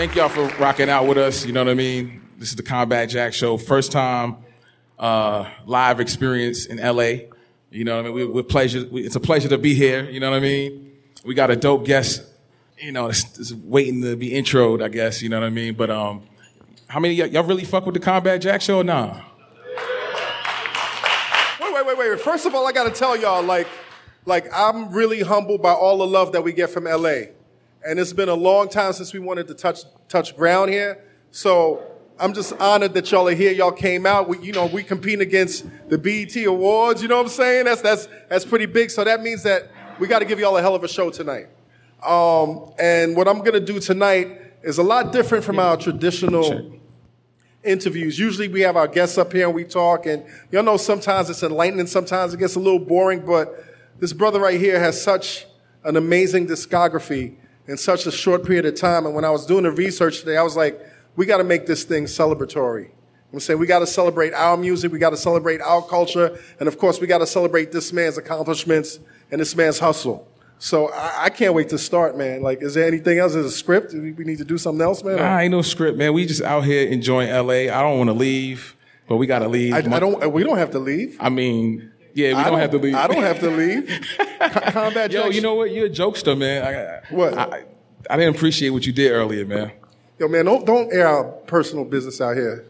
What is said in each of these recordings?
thank y'all for rocking out with us. You know what I mean? This is the Combat Jack Show. First time live experience in LA. You know what I mean? It's a pleasure to be here. You know what I mean? We got a dope guest, you know, it's waiting to be introed, I guess. You know what I mean? But how many y'all really fuck with the Combat Jack Show or nah? Wait. First of all, I got to tell y'all, like I'm really humbled by all the love that we get from LA. And it's been a long time since we wanted to touch ground here. So I'm just honored that y'all are here. Y'all came out. We compete against the BET Awards. You know what I'm saying? That's pretty big. So that means that we got to give y'all a hell of a show tonight. And what I'm going to do tonight is a lot different from our traditional interviews. Usually we have our guests up here and we talk. And y'all know sometimes it's enlightening. Sometimes it gets a little boring. But this brother right here has such an amazing discography in such a short period of time. And when I was doing the research today, I was like, we got to make this thing celebratory. I'm saying we got to celebrate our music, we got to celebrate our culture, and of course we got to celebrate this man's accomplishments and this man's hustle. So I can't wait to start, man. Like, is there anything else? Is a script? We need to do something else, man? Nah, ain't no script, man. We just out here enjoying LA. I don't want to leave, but we got to leave. We don't have to leave. I mean, yeah, we don't have to leave. I don't have to leave. Combat Yo, Jack. you know what? You're a jokester, man. What? I didn't appreciate what you did earlier, man. Yo, man, don't air our personal business out here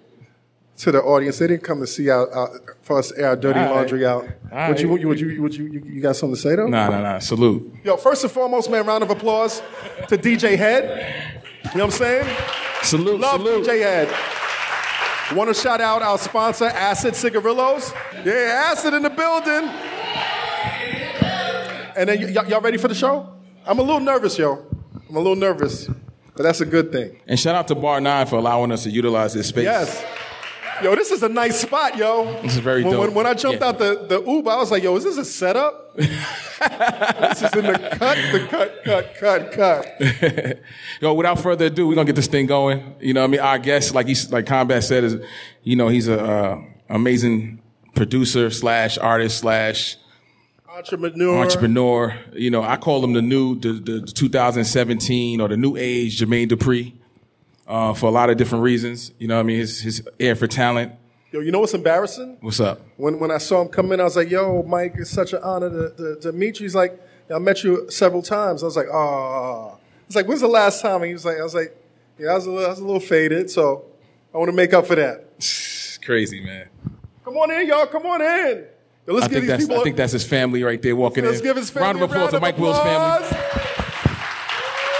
to the audience. They didn't come to see for us to air our dirty laundry out. Would you got something to say, though? Nah. Salute. Yo, first and foremost, man, round of applause to DJ Head. You know what I'm saying? Salute. DJ Head. Want to shout out our sponsor, Acid Cigarillos. Yeah, Acid in the building. And then y'all ready for the show? I'm a little nervous, yo. But that's a good thing. And shout out to Bar 9 for allowing us to utilize this space. Yes. Yo, this is a nice spot, yo. This is very dope. When I jumped out the Uber, I was like, yo, is this a setup? This is in the cut. Yo, without further ado, we're going to get this thing going. You know what I mean? Our guest, like Combat said, is, you know, he's a amazing producer / artist / entrepreneur. You know, I call him the 2017 or the new age Jermaine Dupri for a lot of different reasons. You know what I mean? His air for talent. Yo, you know what's embarrassing? What's up? When I saw him come in, I was like, yo, Mike, it's such an honor to meet you. He's like, I met you several times. I was like, oh. It's like, when's the last time? And I was like, yeah, I was a little faded, so I want to make up for that. It's crazy, man. Come on in, y'all. Come on in. Yo, I think that's his family right there walking in. Let's give his family round of applause to Mike Will's family.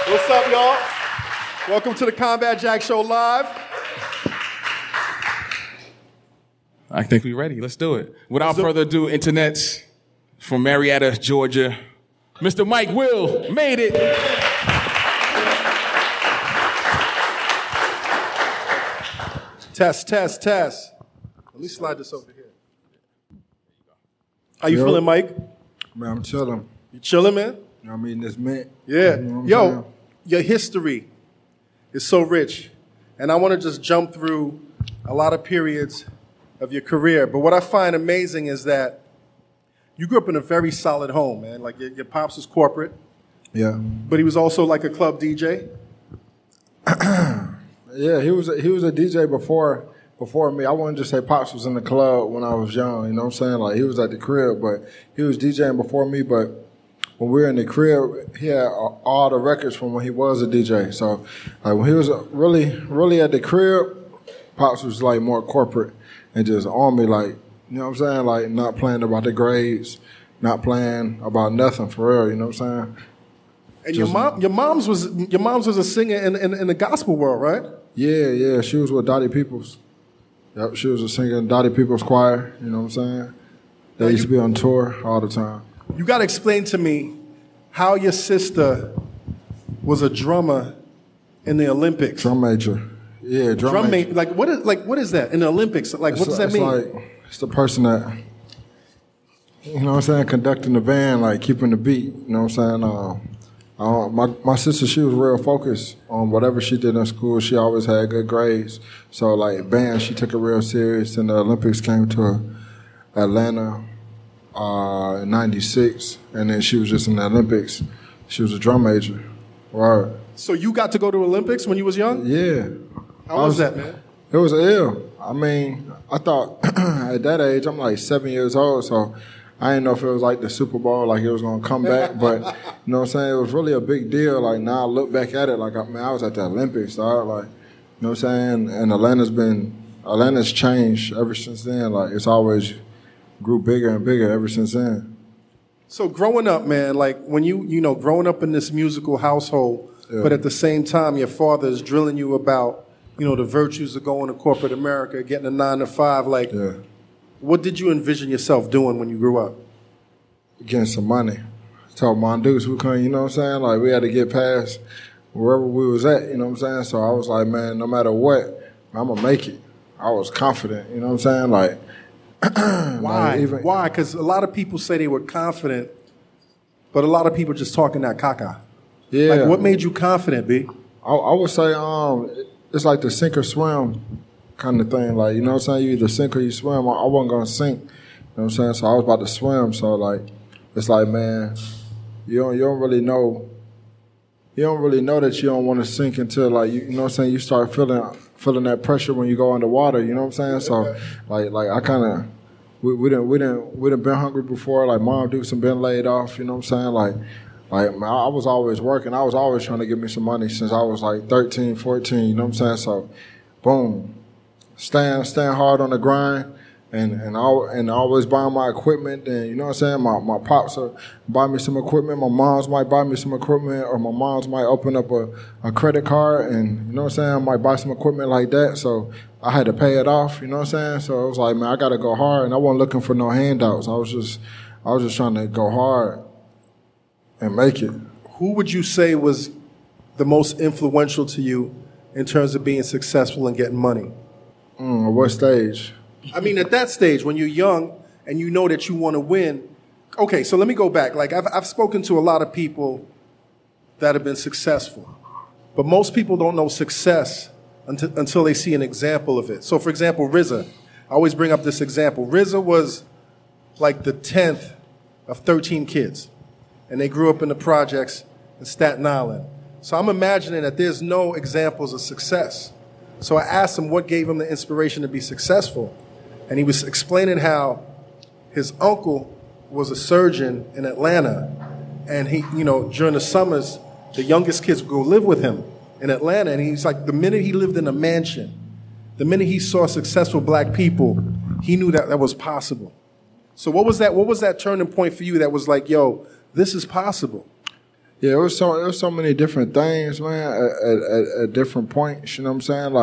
What's up, y'all? Welcome to the Combat Jack Show Live. I think we're ready. Let's do it. Without further ado, internets from Marietta, Georgia, Mr. Mike Will made it. Test. Let me slide this over here. How you feeling, Mike? Man, I'm chilling. You chilling, man? You know what I mean? This mint. Yeah. You know Yo, your history is so rich. And I want to just jump through a lot of periods of your career. But what I find amazing is that you grew up in a very solid home, man. Like your pops was corporate. Yeah. But he was also like a club DJ. Yeah, he was a DJ before me. I wouldn't just say Pops was in the club when I was young, you know what I'm saying? Like, he was at the crib, but he was DJing before me. But when we were in the crib, he had all the records from when he was a DJ. So, like, when he was really at the crib, Pops was, like, more corporate and just on me, like, you know what I'm saying? Like, not playing about the grades, not playing about nothing for real, you know what I'm saying? And your mom's was a singer in the gospel world, right? Yeah. She was with Dottie Peoples. Yep, she was a singer in Dottie Peoples Choir, you know what I'm saying? They used to be on tour all the time. You got to explain to me how your sister was a drummer in the Olympics. Drum major. Yeah, drum major. What is that in the Olympics? Like, what does that mean? It's the person that, you know what I'm saying, conducting the band, like keeping the beat, you know what I'm saying? My sister, she was real focused on whatever she did in school. She always had good grades. So, like, band, she took it real serious. And the Olympics came to Atlanta in '96. And then she was just in the Olympics. She was a drum major. Right. So you got to go to Olympics when you was young? Yeah. How was that, man? It was ill. I mean, I thought at that age, I'm like 7 years old, so I didn't know if it was like the Super Bowl, like it was going to come back. But, you know what I'm saying, it was really a big deal. Like, now I look back at it, like, man, I was at the Olympics, dog. Like, you know what I'm saying? And Atlanta's changed ever since then. Like, it's always grew bigger and bigger ever since then. So growing up, man, like when growing up in this musical household, but at the same time, your father is drilling you about, the virtues of going to corporate America, getting a 9 to 5. Like, what did you envision yourself doing when you grew up? Getting some money. Told Mom Dukes we couldn't, you know what I'm saying? Like, we had to get past wherever we was at, you know what I'm saying? So I was like, man, no matter what, I'm going to make it. I was confident, you know what I'm saying? Like, why? Why? Because a lot of people say they were confident, but a lot of people just talking that caca. Yeah. Like, what made you confident, B? I would say it's like the sink or swim kind of thing. Like, you know what I'm saying? You either sink or you swim. I wasn't going to sink, you know what I'm saying? So I was about to swim. So, like, it's like, man, you don't really know. You don't really know that you don't want to sink until, like, you know what I'm saying, you start feeling that pressure when you go underwater, you know what I'm saying? So, like I kind of, we didn't been hungry before. Like, Mom Dukes and been laid off, you know what I'm saying? Like I was always working. I was always trying to get me some money since I was like 13, 14, you know what I'm saying? So, boom, staying hard on the grind. And always buying my equipment, and you know what I'm saying? My pops will buy me some equipment, my moms might buy me some equipment, or my moms might open up a credit card, and you know what I'm saying? I might buy some equipment like that, so I had to pay it off, you know what I'm saying? So it was like, man, I gotta go hard, and I wasn't looking for no handouts. I was just trying to go hard and make it. Who would you say was the most influential to you in terms of being successful and getting money? What stage? I mean, at that stage, when you're young and you know that you want to win. Okay, so let me go back. Like, I've spoken to a lot of people that have been successful, but most people don't know success until they see an example of it. So, for example, RZA. I always bring up this example. RZA was like the 10th of 13 kids, and they grew up in the projects in Staten Island. So I'm imagining that there's no examples of success. So I asked him what gave him the inspiration to be successful. And he was explaining how his uncle was a surgeon in Atlanta. And he, during the summers, the youngest kids would go live with him in Atlanta. And he's like, the minute he lived in a mansion, the minute he saw successful black people, he knew that was possible. So what was that turning point for you that was like, yo, this is possible? Yeah, it was so many different things, man, at different points, you know what I'm saying?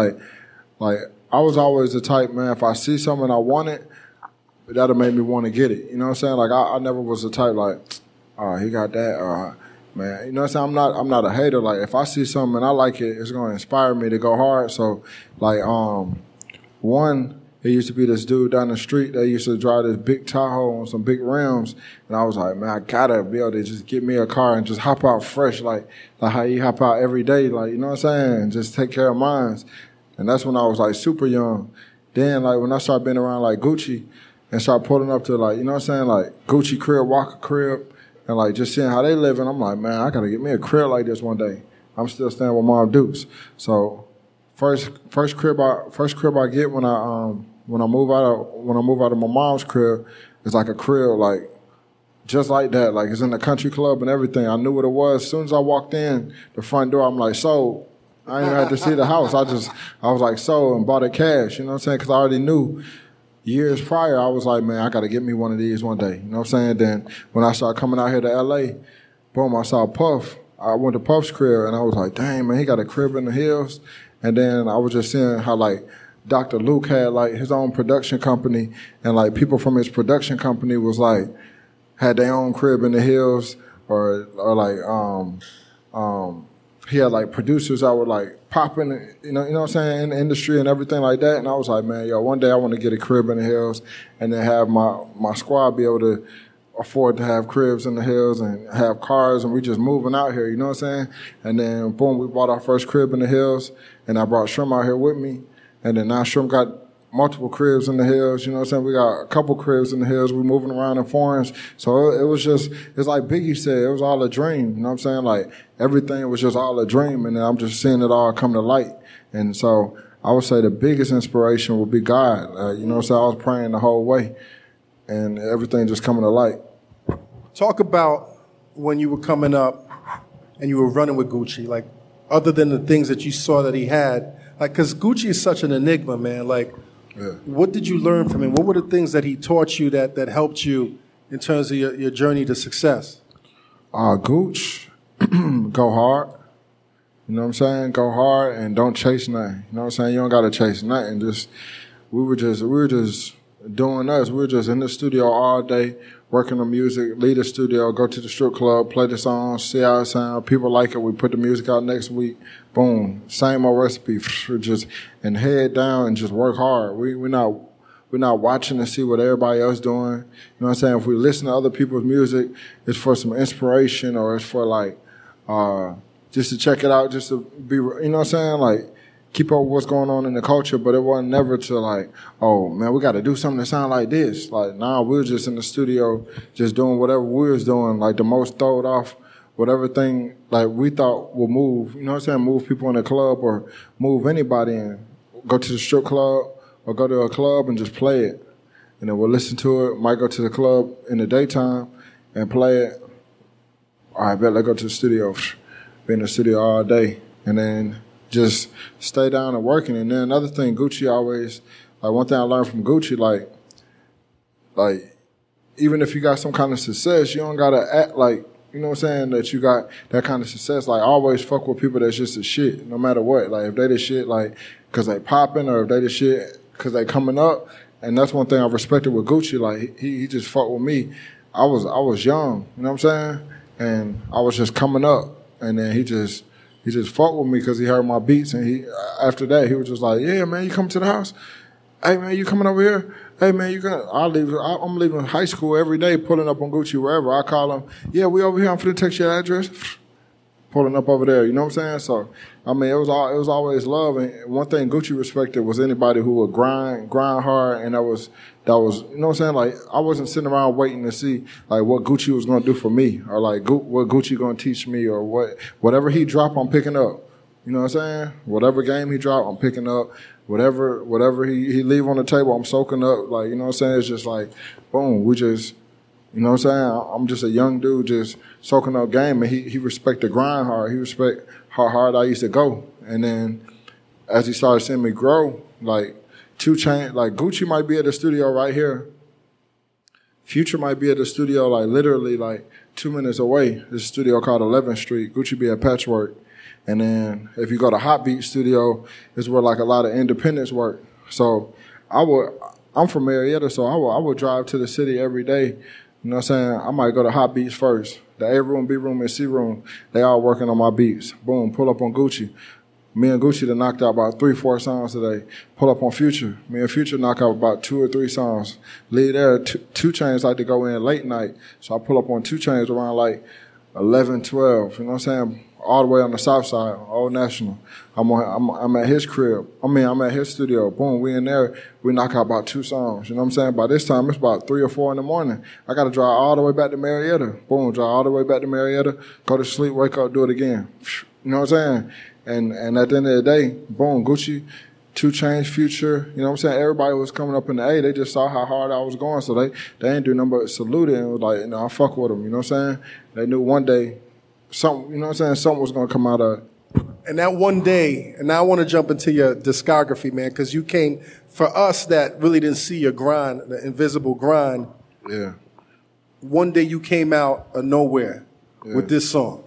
Like I was always the type, man, if I see something I want it, that'll make me want to get it. You know what I'm saying? Like I never was the type like, oh, he got that, man. You know what I'm saying? I'm not a hater. Like if I see something and I like it, it's gonna inspire me to go hard. So like there used to be this dude down the street that used to drive this big Tahoe on some big rims, and I was like, man, I gotta be able to just get me a car and just hop out fresh, like how you hop out every day, like, you know what I'm saying? And just take care of mine. And that's when I was like super young. Then like when I started being around like Gucci and started pulling up to like, you know what I'm saying, like Gucci crib, Walker crib, and like just seeing how they live, and I'm like, man, I gotta get me a crib like this one day. I'm still staying with Mom Dukes. So first crib I get when I move out of my mom's crib, it's like a crib like just like that, like it's in the country club and everything. I knew what it was. As soon as I walked in the front door, I'm like, so I didn't even have to see the house. I was like, so, and bought it cash, you know what I'm saying? Because I already knew years prior, I was like, man, I got to get me one of these one day, you know what I'm saying? Then when I started coming out here to L.A., boom, I saw Puff. I went to Puff's crib, and I was like, dang, man, he got a crib in the hills. And then I was just seeing how, like, Dr. Luke had, like, his own production company, and, like, people from his production company was, like, had their own crib in the hills, or like, he had like producers that were like popping, you know what I'm saying, in the industry and everything like that. And I was like, man, yo, one day I want to get a crib in the hills and then have my squad be able to afford to have cribs in the hills and have cars, and we just moving out here, you know what I'm saying? And then boom, we bought our first crib in the hills, and I brought Shrimp out here with me. And then now Shrimp got multiple cribs in the hills, you know what I'm saying? We got a couple cribs in the hills. We moving around in foreigns. So it's like Biggie said, it was all a dream, you know what I'm saying? Like everything was just all a dream, and then I'm just seeing it all come to light. And so I would say the biggest inspiration would be God. You know what I'm saying? I was praying the whole way, and everything just coming to light. Talk about when you were coming up and you were running with Gucci, like other than the things that you saw that he had, like, because Gucci is such an enigma, man. Like, what did you learn from him? What were the things that he taught you that helped you in terms of your journey to success? Gooch, go hard. You know what I'm saying? Go hard and don't chase nothing. You know what I'm saying? You don't gotta chase nothing. We were just doing us. We were just in the studio all day, working on music, leave the studio, go to the strip club, play the songs, see how it sounds. People like it. We put the music out next week. Boom. Same old recipe. And head down and just work hard. We're not watching to see what everybody else doing. You know what I'm saying? If we listen to other people's music, it's for some inspiration, or it's for like just to check it out, just to be, you know what I'm saying? Like, keep up with what's going on in the culture, but it wasn't never to like, oh man, we got to do something that sound like this. Like, nah, we were just in the studio, just doing whatever we was doing, like the most throwed off, whatever thing like we thought would move. You know what I'm saying? Move people in the club or move anybody in. Go to the strip club or go to a club and just play it, and then we'll listen to it. Might go to the club in the daytime and play it. All right, bet let's go to the studio. Be in the studio all day, and then just stay down and working. And then another thing, Gucci always, like one thing I learned from Gucci, like even if you got some kind of success, you don't gotta act like, you know what I'm saying, that you got that kind of success. Like, always fuck with people that's just the shit, no matter what. Like, if they the shit, like, cause they popping, or if they the shit cause they coming up. And that's one thing I respected with Gucci. Like, he just fucked with me. I was young, you know what I'm saying? And I was just coming up. And then he just fucked with me because he heard my beats, and after that he was just like, yeah man, you coming to the house? Hey man, you coming over here? Hey man, I'm leaving high school every day, pulling up on Gucci wherever. I call him, yeah, we over here, I'm finna text your address. Pulling up over there, you know what I'm saying? So, I mean, it was always love. And one thing Gucci respected was anybody who would grind hard, and that was, you know what I'm saying? Like, I wasn't sitting around waiting to see, like, what Gucci was going to do for me, or, like, what Gucci going to teach me, or whatever he drop, I'm picking up. You know what I'm saying? Whatever game he drop, I'm picking up. Whatever he leave on the table, I'm soaking up. Like, you know what I'm saying? It's just like, boom, we just, you know what I'm saying? I'm just a young dude just soaking up game, and he respect the grind hard. He respect how hard I used to go. And then as he started seeing me grow, like, 2 Chainz, like, Gucci might be at the studio right here. Future might be at the studio, like, literally, like, 2 minutes away. There's a studio called 11th Street. Gucci be at Patchwork. And then if you go to Hot Beat Studio, it's where, like, a lot of independents work. So I'm from Marietta, so I would drive to the city every day. You know what I'm saying? I might go to Hot Beats first. The A room, B room, and C room, they all working on my beats. Boom, pull up on Gucci. Me and Gucci done knocked out about 3-4 songs today. Pull up on Future. Me and Future knock out about 2 or 3 songs. Leave there, 2 Chainz like to go in late night. So I pull up on 2 Chainz around like 11, 12. You know what I'm saying? All the way on the south side, Old National. I'm at his crib. I'm at his studio. Boom, we in there. We knock out about 2 songs. You know what I'm saying? By this time, it's about 3 or 4 in the morning. I got to drive all the way back to Marietta. Boom, drive all the way back to Marietta. Go to sleep, wake up, do it again. You know what I'm saying? And at the end of the day, boom, Gucci, 2 Chainz, Future. You know what I'm saying? Everybody was coming up in the A. They just saw how hard I was going, so they ain't do nothing but salute it and was like, you know, I fuck with them. You know what I'm saying? They knew one day something, you know what I'm saying, something was going to come out of it. And that one day, and now I want to jump into your discography, man, because you came, for us that really didn't see your grind, the invisible grind. Yeah. One day you came out of nowhere with this song.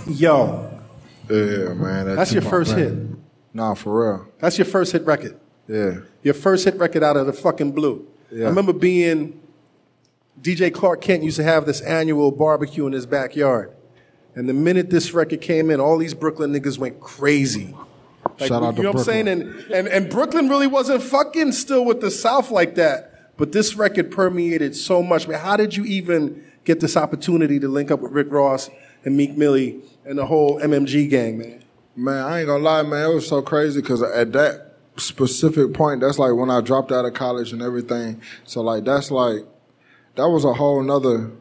Yo. Yeah, man. That's your first hit. Nah, for real. That's your first hit record. Yeah. Your first hit record out of the fucking blue. Yeah. I remember being, DJ Clark Kent used to have this annual barbecue in his backyard. And the minute this record came in, all these Brooklyn niggas went crazy. Like, Shout out to you know what I'm saying? And Brooklyn really wasn't fucking still with the South like that. But this record permeated so much. Man, how did you even get this opportunity to link up with Rick Ross and Meek Millie and the whole MMG gang, man? Man, I ain't gonna lie, man. It was so crazy because at that specific point, that's like when I dropped out of college and everything. So like that was a whole nother.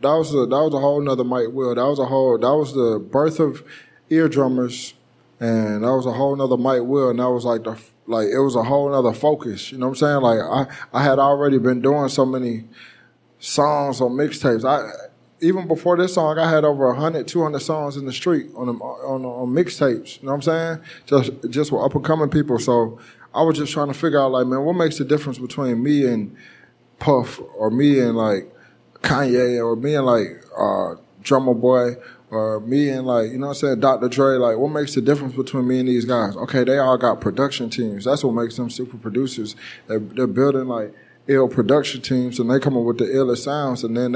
That was a whole nother Mike Will. That was the birth of Eardrummers, and that was a whole nother Mike Will, and that was like it was a whole nother focus. You know what I'm saying? Like I had already been doing so many songs on mixtapes. Even before this song, I had over 100, 200 songs in the street on mixtapes. You know what I'm saying? Just with up and coming people. So I was just trying to figure out, like, man, what makes the difference between me and Puff, or me and like Kanye, or me and like Drummer Boy, or me and like, you know what I'm saying, Dr. Dre. Like, what makes the difference between me and these guys? Okay, they all got production teams. That's what makes them super producers. They're building like ill production teams, and they come up with the illest sounds, and then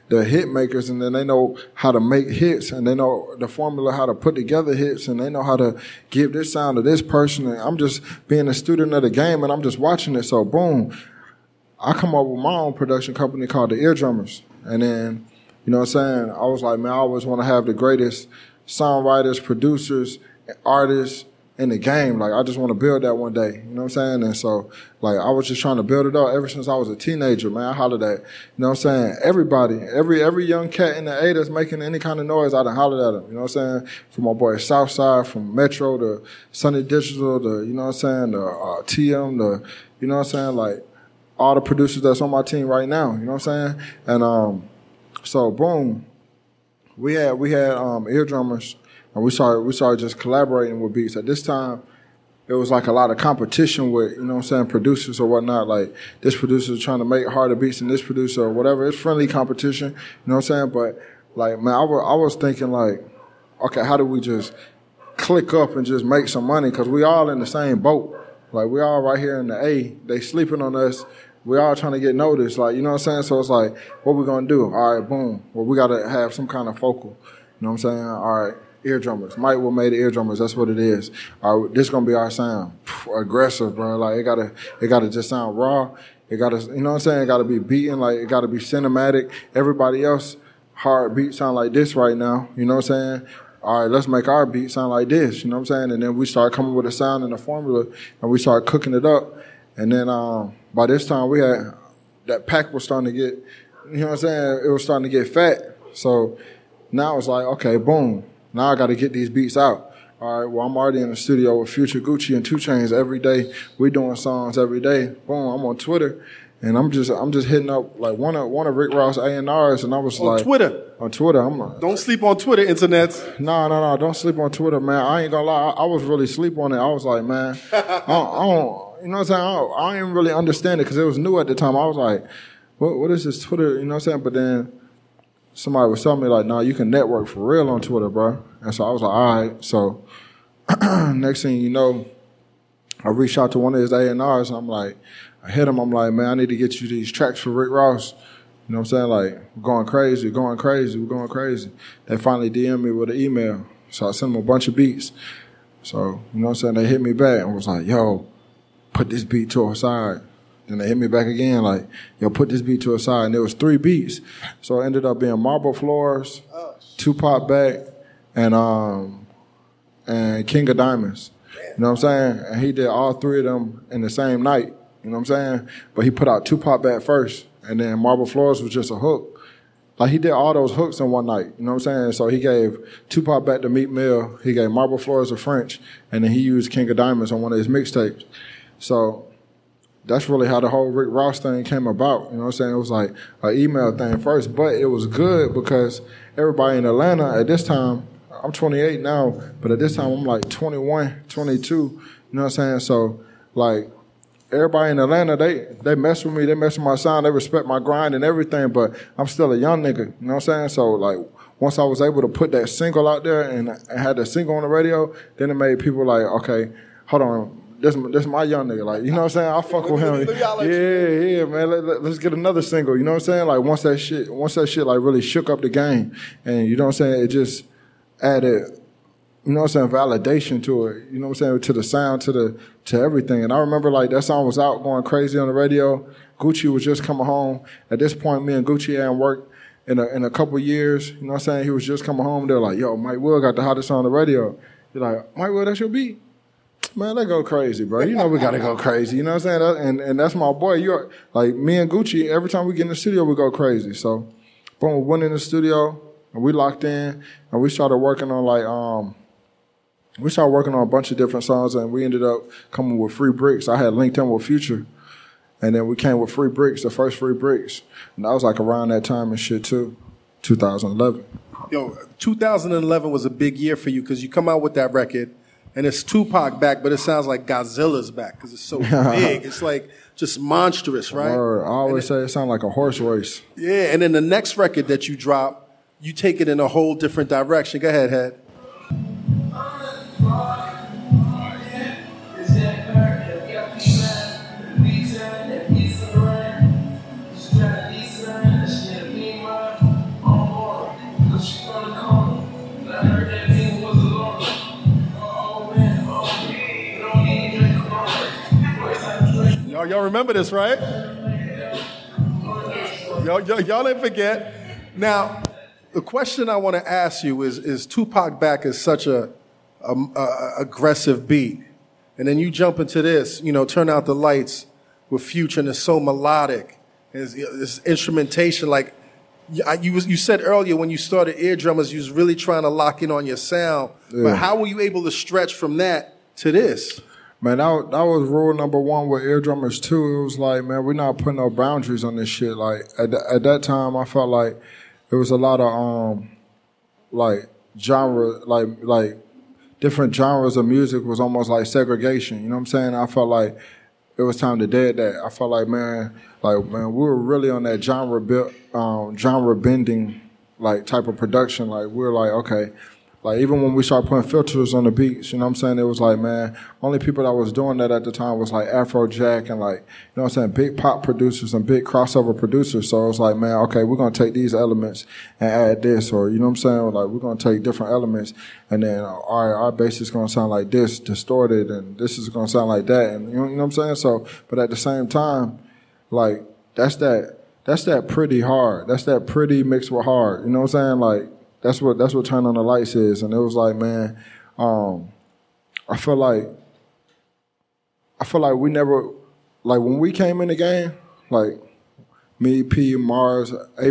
the hit makers, and then they know how to make hits, and they know the formula how to put together hits, and they know how to give this sound to this person. And I'm just being a student of the game, and I'm just watching it. So boom, I come up with my own production company called the Eardrummers. And then, you know what I'm saying, I was like, man, I always want to have the greatest songwriters, producers, artists in the game. Like, I just want to build that one day. You know what I'm saying? And so, like, I was just trying to build it up ever since I was a teenager, man. I hollered at, you know what I'm saying, everybody, every young cat in the A that's making any kind of noise, I done hollered at them. You know what I'm saying? From my boy Southside, from Metro to Sunny Digital to, you know what I'm saying, to TM, to, you know what I'm saying, like, all the producers that's on my team right now, you know what I'm saying? And so boom, we had Eardrummers, and we started just collaborating with beats. At this time, it was like a lot of competition with, you know what I'm saying, producers or whatnot. Like, this producer's trying to make harder beats than this producer or whatever. It's friendly competition, you know what I'm saying? But like, man, I was thinking like, okay, how do we just click up and just make some money? Because we all in the same boat. Like, we all right here in the A. They sleeping on us. We all trying to get noticed. Like, you know what I'm saying? So it's like, what we going to do? All right, boom. Well, we got to have some kind of focal. You know what I'm saying? All right, Eardrummers. Mike Will made the Eardrummers. That's what it is. All right, this going to be our sound. Aggressive, bro. Like, it gotta just sound raw. It got to, you know what I'm saying? It got to be beaten. Like, it got to be cinematic. Everybody else hard beat sound like this right now. You know what I'm saying? All right, let's make our beat sound like this, you know what I'm saying? And then we start coming with a sound and a formula, and we start cooking it up. And then by this time, we had, that pack was starting to get, you know what I'm saying? It was starting to get fat. So now it's like, okay, boom. Now I got to get these beats out. All right, well, I'm already in the studio with Future, Gucci, and 2 Chainz every day. We doing songs every day. Boom, I'm on Twitter. And I'm just hitting up like one of Rick Ross A&Rs, and I was on like, on Twitter, I'm like, don't sleep on Twitter, internet. No, don't sleep on Twitter, man. I ain't gonna lie, I was really sleep on it. I was like, man, I don't, you know what I'm saying? I didn't really understand it because it was new at the time. I was like, what is this Twitter? You know what I'm saying? But then somebody was telling me like, no, you can network for real on Twitter, bro. And so I was like, all right. So next thing you know, I reached out to one of his A&Rs, and I'm like, I hit him. I'm like, man, I need to get you these tracks for Rick Ross. You know what I'm saying? Like, we're going crazy. They finally DM'd me with an email. So I sent them a bunch of beats. So, you know what I'm saying? They hit me back and was like, yo, put this beat to a side. Then they hit me back again like, yo, put this beat to a side. And there was 3 beats. So it ended up being Marble Floors, Tupac Back, and King of Diamonds. You know what I'm saying? And he did all 3 of them in the same night. You know what I'm saying? But he put out Tupac Back first, and then Marble Floors was just a hook. Like, he did all those hooks in one night. You know what I'm saying? So he gave Tupac Back to Meek Mill. He gave Marble Floors to French, and then he used King of Diamonds on one of his mixtapes. So that's really how the whole Rick Ross thing came about. You know what I'm saying? It was like an email thing first, but it was good because everybody in Atlanta at this time, I'm 28 now, but at this time I'm like 21, 22. You know what I'm saying? So, like, everybody in Atlanta, they mess with me, they mess with my sound, they respect my grind and everything, but I'm still a young nigga, you know what I'm saying? So, like, once I was able to put that single out there and had that single on the radio, then it made people like, okay, hold on, this my young nigga, like, you know what I'm saying? I fuck with him. Yeah, man, let's get another single, you know what I'm saying? Like, once that shit like really shook up the game, and you know what I'm saying, it just added you know what I'm saying, validation to it, you know what I'm saying, to the sound, to everything. And I remember like that song was out going crazy on the radio. Gucci was just coming home. At this point, me and Gucci hadn't worked in a couple years, you know what I'm saying? He was just coming home. They're like, yo, Mike Will got the hottest song on the radio. You're like, Mike Will, that's your beat? Man, they go crazy, bro. You know we got to go crazy, you know what I'm saying? And that's my boy. You're like, me and Gucci, every time we get in the studio, we go crazy. So, boom, we went in the studio, and we locked in, and we started working on a bunch of different songs, and we ended up coming with Free Bricks. I had linked in with Future. And then we came with Free Bricks, the first Free Bricks. And that was like around that time and shit too, 2011. Yo, 2011 was a big year for you because you come out with that record and it's Tupac back, but it sounds like Godzilla's back because it's so big. It's like just monstrous, right? I always say it sounds like a horse race. Yeah, and then the next record that you drop, you take it in a whole different direction. Go ahead, Head. Y'all remember this, right? Y'all didn't forget. Now, the question I want to ask you is Tupac back is such a aggressive beat, and then you jump into this, you know, Turn Out the Lights with Future, and it's so melodic. It's instrumentation. Like you said earlier, when you started Eardrummers, you was really trying to lock in on your sound. Yeah. But how were you able to stretch from that to this? Man, that was rule number one with Eardrummers too. It was like, man, we're not putting no boundaries on this shit. Like at that time, I felt like there was a lot of like genre, like different genres of music was almost like segregation. You know what I'm saying? I felt like it was time to dead that. I felt like, man, we were really on that genre bending like type of production. Like we were like, okay. Like, even when we started putting filters on the beats, you know what I'm saying? It was like, man, only people that was doing that at the time was like Afrojack and like, you know what I'm saying, big pop producers and big crossover producers. So it was like, man, okay, we're going to take these elements and add this, or, you know what I'm saying? Like, we're going to take different elements and then our bass is going to sound like this, distorted, and this is going to sound like that. And you know what I'm saying? So, but at the same time, like, that's that pretty hard. That's that pretty mixed with hard. You know what I'm saying? Like, that's what Turn On the Lights is. And it was like, man, I feel like we never, like when we came in the game, like me, P, Mars, A+,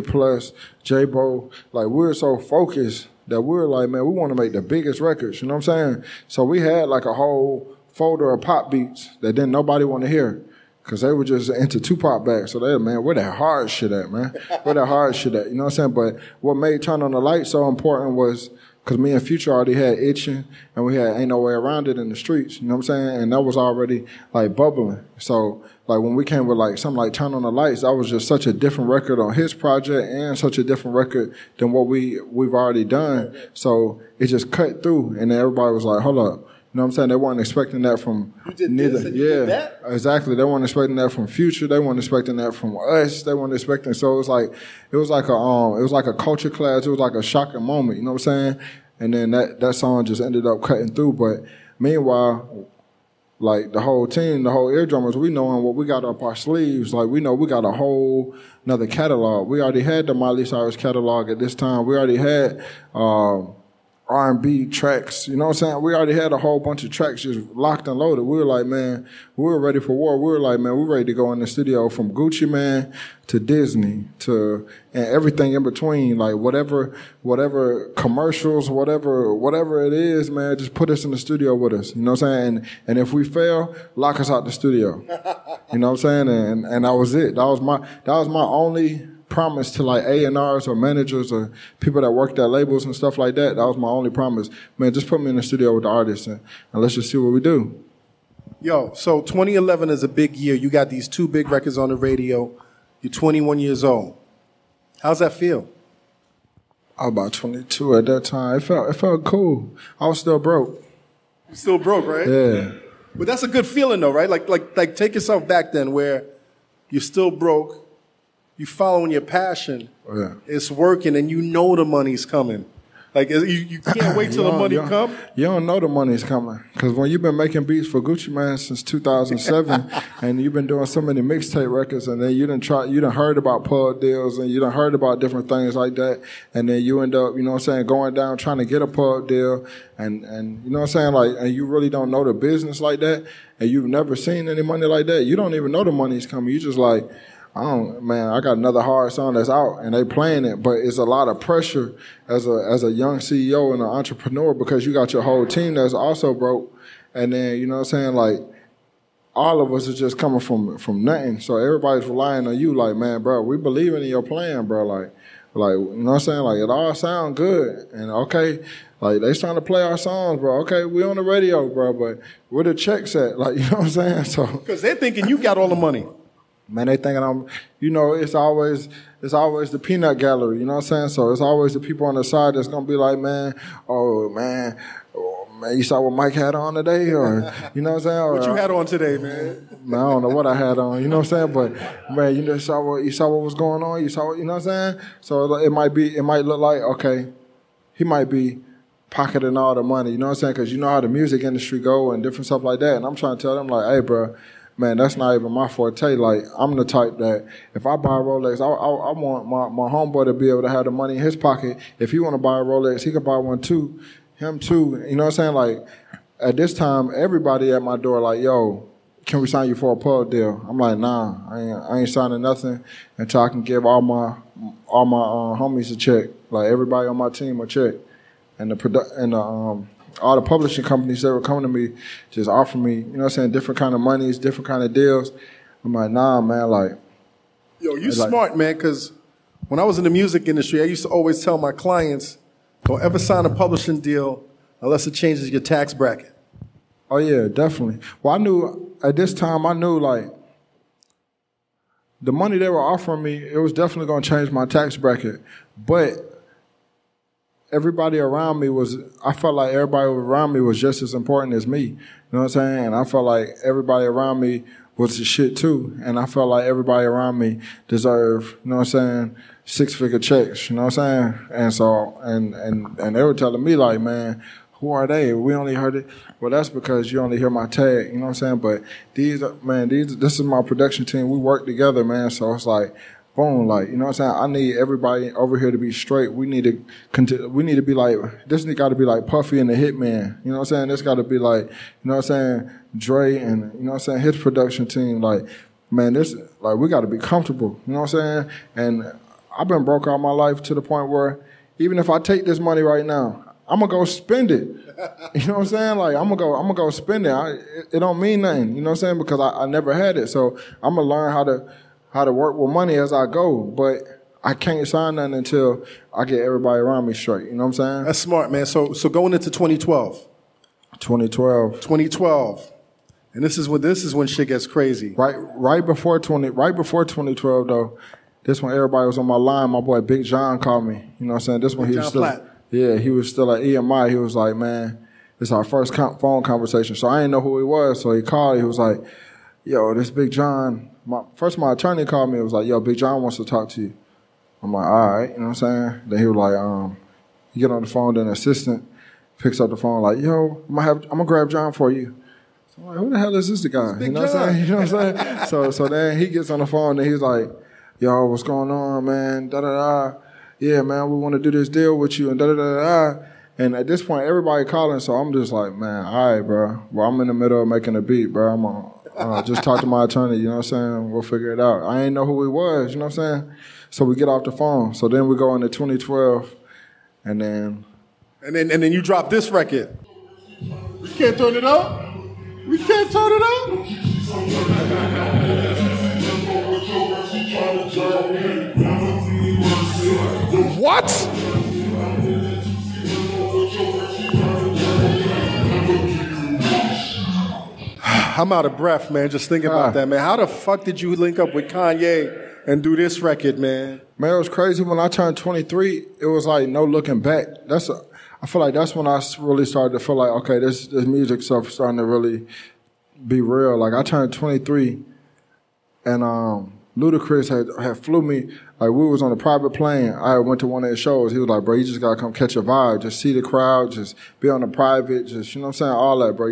J-Bo, like we were so focused that we were like, man, we want to make the biggest records, you know what I'm saying? So we had like a whole folder of pop beats that didn't nobody want to hear. Because they were just into Tupac back. So they, man, where that hard shit at, man? Where that hard shit at? You know what I'm saying? But what made Turn On the Light so important was because me and Future already had Itching, and we had Ain't No Way Around It in the streets. You know what I'm saying? And that was already, like, bubbling. So, like, when we came with, like, something like Turn On the Lights, that was just such a different record on his project and such a different record than what we've already done. So it just cut through, and then everybody was like, hold up. You know what I'm saying? They weren't expecting that from neither. This and you did that? Exactly. They weren't expecting that from Future. They weren't expecting that from us. They weren't expecting. So it was like a culture clash. It was like a shocking moment. You know what I'm saying? And then that song just ended up cutting through. But meanwhile, like the whole team, the whole Eardrummers, we knowing what we got up our sleeves. Like we know we got a whole another catalog. We already had the Miley Cyrus catalog at this time. We already had R&B tracks, you know what I'm saying? We already had a whole bunch of tracks just locked and loaded. We were like, man, we were ready for war. We were like, man, we're ready to go in the studio from Gucci Mane to Disney to and everything in between. Like whatever commercials, whatever it is, man, just put us in the studio with us. You know what I'm saying? And if we fail, lock us out the studio. You know what I'm saying? And that was it. That was my only promise to like A&Rs or managers or people that worked at labels and stuff like that. That was my only promise. Man, just put me in the studio with the artists and let's just see what we do. Yo, so 2011 is a big year. You got these 2 big records on the radio. You're 21 years old. How's that feel? I was about 22 at that time. It felt cool. I was still broke. You're still broke, right? Yeah. But that's a good feeling though, right? Like take yourself back then where you're still broke. You following your passion, yeah. It's working, and you know the money's coming. Like you can't wait till the money come. You don't know the money's coming because when you've been making beats for Gucci Mane since 2007, and you've been doing so many mixtape records, and then you done heard about pub deals, and you done heard about different things like that, and then you end up, you know what I'm saying, going down trying to get a pub deal, and you know what I'm saying, like, and you really don't know the business like that, and you've never seen any money like that. You don't even know the money's coming. You just like, I got another hard song that's out and they playing it, but it's a lot of pressure as a young CEO and an entrepreneur because you got your whole team that's also broke, and then, you know what I'm saying, like, all of us is just coming from nothing, so everybody's relying on you, like, man, bro, we believe in your plan, bro, like, you know what I'm saying, like, it all sound good, and okay, like, they starting to play our songs, bro, okay, we on the radio, bro, but where the checks at, like, you know what I'm saying, so. Because they're thinking you got all the money. Man, they thinking you know, it's always the peanut gallery, you know what I'm saying? So it's always the people on the side that's going to be like, man, you saw what Mike had on today? Or, you know what I'm saying? Or, what you had on today, man? Man, I don't know what I had on, you know what I'm saying? But, man, you saw what was going on? You saw what, you know what I'm saying? So it might look like, okay, he might be pocketing all the money, you know what I'm saying? Because you know how the music industry go and different stuff like that. And I'm trying to tell them, like, hey, bro, man, that's not even my forte. Like, I'm the type that if I buy a Rolex, I want my homeboy to be able to have the money in his pocket. If he want to buy a Rolex, he can buy one too, him too. You know what I'm saying? Like, at this time, everybody at my door like, yo, can we sign you for a pub deal? I'm like, nah, I ain't signing nothing until I can give all my homies a check, like everybody on my team a check, and all the publishing companies that were coming to me just offering me, you know what I'm saying, different kind of monies, different kind of deals. I'm like, nah, man, like. Yo, you smart, man, because when I was in the music industry, I used to always tell my clients, don't ever sign a publishing deal unless it changes your tax bracket. Oh, yeah, definitely. Well, at this time, like, the money they were offering me, it was definitely going to change my tax bracket. But everybody around me I felt like everybody around me was just as important as me. You know what I'm saying? And I felt like everybody around me was the shit too. And I felt like everybody around me deserved, you know what I'm saying, 6-figure checks, you know what I'm saying? And so, and they were telling me like, man, who are they? We only heard it. Well, that's because you only hear my tag, you know what I'm saying? But this is my production team. We work together, man. So it's like, boom, like, you know what I'm saying? I need everybody over here to be straight. We need to be like, this got to be like Puffy and the Hitman. You know what I'm saying? This got to be like, you know what I'm saying, Dre and, you know what I'm saying, his production team. Like, man, we got to be comfortable. You know what I'm saying? And I've been broke all my life to the point where even if I take this money right now, I'm going to go spend it. You know what I'm saying? Like, I'm going to go spend it. It don't mean nothing, you know what I'm saying? Because I never had it. So I'm going to learn how to work with money as I go, but I can't sign nothing until I get everybody around me straight. You know what I'm saying? That's smart, man. So going into 2012. 2012. And this is when shit gets crazy. Right before 2012 though, this when everybody was on my line, my boy Big John called me. You know what I'm saying? This when he was still Platt. Yeah, he was still at EMI. He was like, man, it's our first phone conversation. So I didn't know who he was. So he called. He was like, yo, this Big John. My attorney called me. It was like, yo, Big John wants to talk to you. I'm like, all right, you know what I'm saying? Then he was like, you get on the phone, then the assistant picks up the phone like, yo, I'm gonna grab John for you. So I'm like, who the hell is this guy? You know what I'm saying? You know what I'm saying? So then he gets on the phone and he's like, yo, what's going on, man? Da da da. Yeah, man, we want to do this deal with you and da da da da. And at this point, everybody calling, so I'm just like, man, all right, bro. Well, I'm in the middle of making a beat, bro. I'm on. Just talk to my attorney, you know what I'm saying? We'll figure it out. I ain't know who he was, you know what I'm saying? So we get off the phone. So then we go into 2012, and then you drop this record. We can't turn it up. We can't turn it up. What? I'm out of breath, man, just thinking about that, man. How the fuck did you link up with Kanye and do this record, man? Man, it was crazy. When I turned 23, it was like no looking back. I feel like that's when I really started to feel like, okay, this music stuff is starting to really be real. Like, I turned 23, and Ludacris had flew me, like we was on a private plane. I went to one of his shows. He was like, bro, you just gotta come catch a vibe. Just see the crowd, just be on the private, just, you know what I'm saying? All that, bro.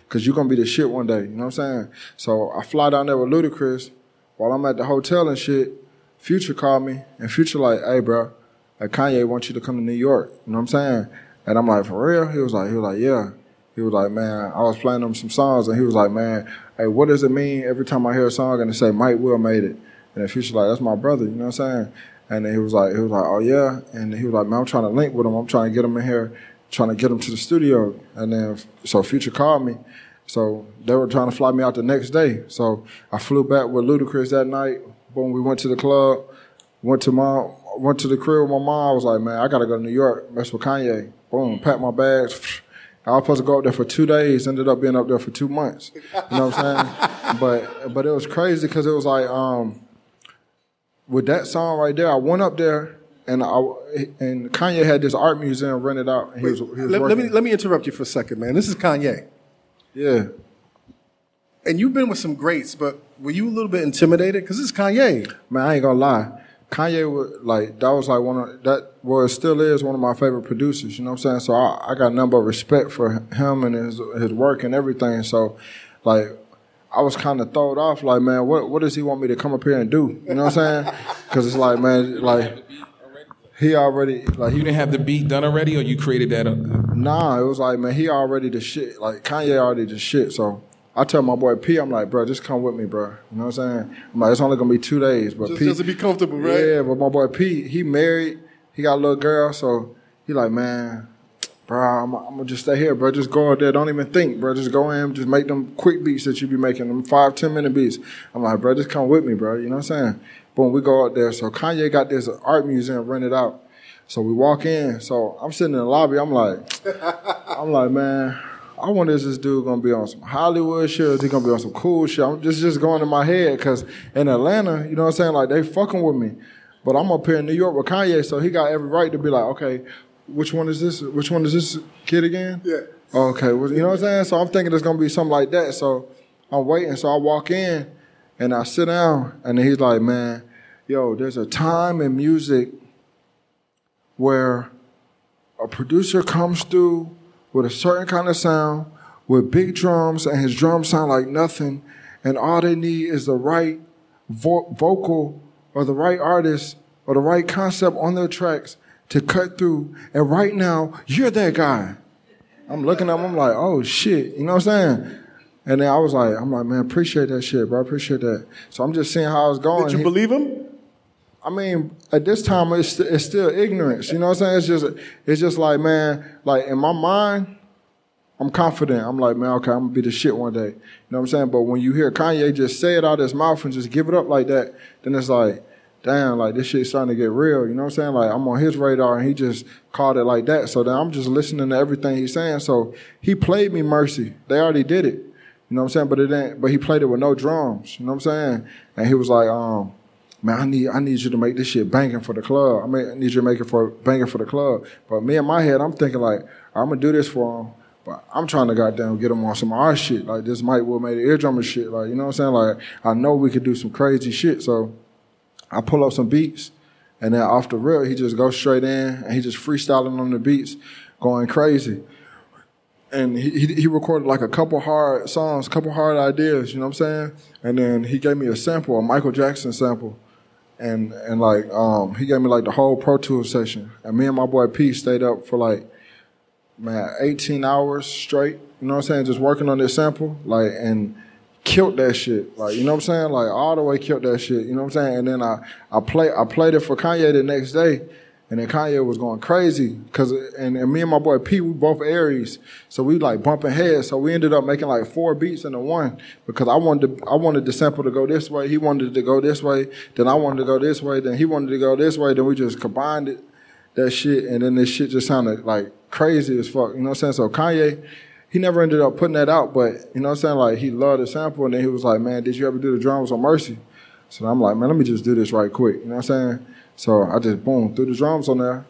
Cause you're gonna be the shit one day, you know what I'm saying? So I fly down there with Ludacris while I'm at the hotel and shit. Future called me, and Future like, hey, bro, like Kanye wants you to come to New York, you know what I'm saying? And I'm like, for real? He was like, yeah. He was like, man, I was playing him some songs, and he was like, man, hey, what does it mean every time I hear a song and they say Mike Will made it? And the Future like, that's my brother, you know what I'm saying? And then he was like, oh yeah. And he was like, man, I'm trying to link with him. I'm trying to get him in here, trying to get him to the studio. And then so Future called me. So they were trying to fly me out the next day. So I flew back with Ludacris that night. Boom, we went to the club, went to the crib with my mom. I was like, man, I gotta go to New York, mess with Kanye. Boom, packed my bags. I was supposed to go up there for 2 days, ended up being up there for 2 months. You know what I'm saying? But it was crazy because it was like, with that song right there, I went up there and Kanye had this art museum rented out. And he was let me interrupt you for a second, man. This is Kanye. Yeah. And you've been with some greats, but were you a little bit intimidated? Because this is Kanye. Man, I ain't gonna lie. Kanye still is one of my favorite producers, you know what I'm saying? So I got a number of respect for him and his work and everything. So, like, I was kind of thrown off, like, man, what does he want me to come up here and do? You know what I'm saying? Because it's like, man, like, he already, like... You didn't have the beat done already, or you created that? Nah, it was like, man, he already the shit. Like, Kanye already the shit, so... I tell my boy P, I'm like, bro, just come with me, bro. You know what I'm saying? I'm like, it's only gonna be 2 days, but just to be comfortable, right? Yeah, but my boy P, he married, he got a little girl, so he like, man, bro, I'm gonna just stay here, bro. Just go out there, don't even think, bro. Just go in, just make them quick beats that you be making, them 5-10 minute beats. I'm like, bro, just come with me, bro. You know what I'm saying? Boom, we go out there. So Kanye got this art museum rented out. So we walk in. So I'm sitting in the lobby. I'm like, man. I wonder is this dude gonna be on some Hollywood shit? Is he gonna be on some cool shit? I'm just going in my head because in Atlanta, you know what I'm saying? Like they fucking with me, but I'm up here in New York with Kanye, so he got every right to be like, okay, which one is this? Which one is this kid again? Yeah. Okay, well, you know what I'm saying? So I'm thinking it's gonna be something like that. So I'm waiting. So I walk in and I sit down, and then he's like, man, yo, there's a time in music where a producer comes through with a certain kind of sound, with big drums, and his drums sound like nothing, and all they need is the right vocal or the right artist or the right concept on their tracks to cut through. And right now, you're that guy. I'm looking at him, I'm like, oh shit, you know what I'm saying? And then I'm like, man, appreciate that shit, bro, appreciate that. So I'm just seeing how it's going. Did you believe him? I mean, at this time, it's still ignorance. You know what I'm saying? It's just like, man, like in my mind, I'm confident. I'm like, man, okay, I'm going to be the shit one day. You know what I'm saying? But when you hear Kanye just say it out his mouth and just give it up like that, then it's like, damn, like this shit's starting to get real. You know what I'm saying? Like I'm on his radar and he just called it like that. So then I'm just listening to everything he's saying. So he played me Mercy. They already did it. You know what I'm saying? But he played it with no drums. You know what I'm saying? And he was like, man, I need you to make this shit banging for the club. I need you to make it banging for the club. But me in my head, I'm thinking like, I'm going to do this for him. But I'm trying to goddamn get him on some our shit. Like this Mike Will made the Eardrummers shit. Like, you know what I'm saying? Like, I know we could do some crazy shit. So I pull up some beats. And then off the rip, he just goes straight in. And he just freestyling on the beats, going crazy. And he recorded like a couple hard songs, couple hard ideas, you know what I'm saying? And then he gave me a sample, a Michael Jackson sample. And like, he gave me like the whole Pro Tools session. And me and my boy P stayed up for like, man, 18 hours straight, you know what I'm saying? Just working on this sample, like, and killed that shit. Like, you know what I'm saying? Like, all the way killed that shit, you know what I'm saying? And then I played it for Kanye the next day. And then Kanye was going crazy and me and my boy P, we both Aries, so we like bumping heads. So we ended up making like 4 beats into one because I wanted the sample to go this way, he wanted it to go this way, then I wanted to go this way, then he wanted to go this way. Then we just combined it, that shit, and then this shit just sounded like crazy as fuck. You know what I'm saying? So Kanye, he never ended up putting that out, but you know what I'm saying? Like he loved the sample, and then he was like, "Man, did you ever do the drums on Mercy?" So I'm like, "Man, let me just do this right quick." You know what I'm saying? So I just boom threw the drums on there,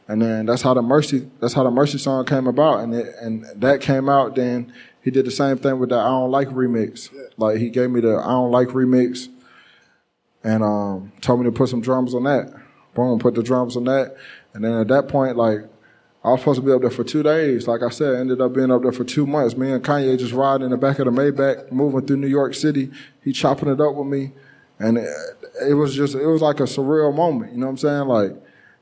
and then that's how the Mercy song came about, and that came out. Then he did the same thing with the I Don't Like remix. Yeah. Like he gave me the I Don't Like remix, and told me to put some drums on that. Boom, put the drums on that. And then at that point, like, I was supposed to be up there for 2 days. Like I said, I ended up being up there for 2 months. Me and Kanye just riding in the back of the Maybach, moving through New York City. He chopping it up with me. And it was like a surreal moment. You know what I'm saying? Like,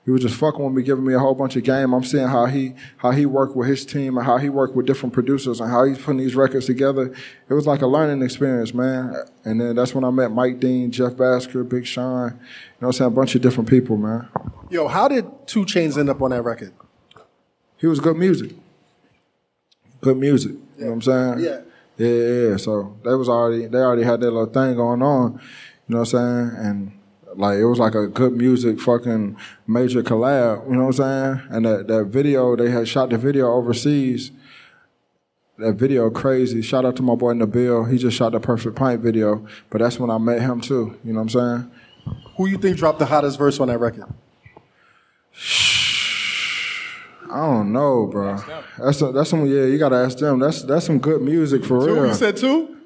he was just fucking with me, giving me a whole bunch of game. I'm seeing how he worked with his team and how he worked with different producers and how he's putting these records together. It was like a learning experience, man. And then that's when I met Mike Dean, Jeff Basker, Big Sean. You know what I'm saying? A bunch of different people, man. Yo, how did 2 Chainz end up on that record? He was good music. Good music. You know what I'm saying? Yeah. Yeah. So they already had their little thing going on. You know what I'm saying? And like, it was like a good music fucking major collab. You know what I'm saying? And that video, they had shot the video overseas. That video crazy. Shout out to my boy Nabil. He just shot the Perfect Pint video. But that's when I met him too. You know what I'm saying? Who you think dropped the hottest verse on that record? I don't know, bro. That's some, yeah, you gotta ask them. That's some good music for real. 2? You said 2?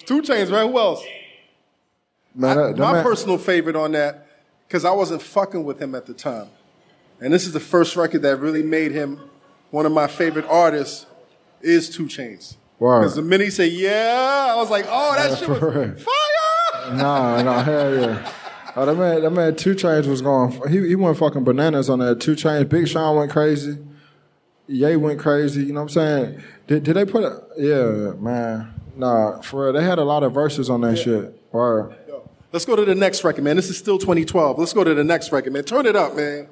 2 Chainz, right? Who else? Man, my personal favorite on that, because I wasn't fucking with him at the time. And this is the first record that really made him one of my favorite artists, is 2 Chainz. Because the minute he said, yeah, I was like, oh, that shit was fire! Nah, hell yeah. Oh, that man 2 Chainz was going, he went fucking bananas on that 2 Chainz. Big Sean went crazy. Ye went crazy, you know what I'm saying? Did they put it? Yeah, man. Nah, for real, they had a lot of verses on that shit. Word. Yo, let's go to the next record, man. This is still 2012. Let's go to the next record, man. Turn it up, man.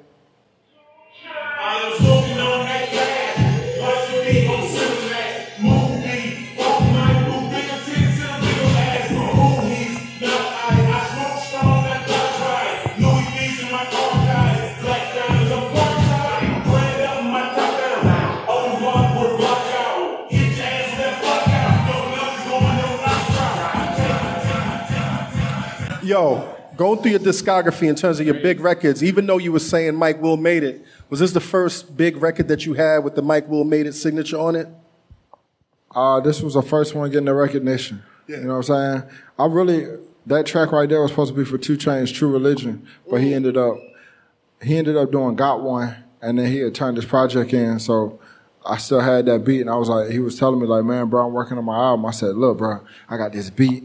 Yo, going through your discography in terms of your big records, even though you were saying Mike Will Made It, was this the first big record that you had with the Mike Will Made It signature on it? This was the first one getting the recognition. Yeah. You know what I'm saying? That track right there was supposed to be for 2 Chainz, True Religion, but he ended up doing Got One, and then he had turned his project in, so I still had that beat, and I was like, he was telling me like, man, bro, I'm working on my album. I said, look, bro, I got this beat.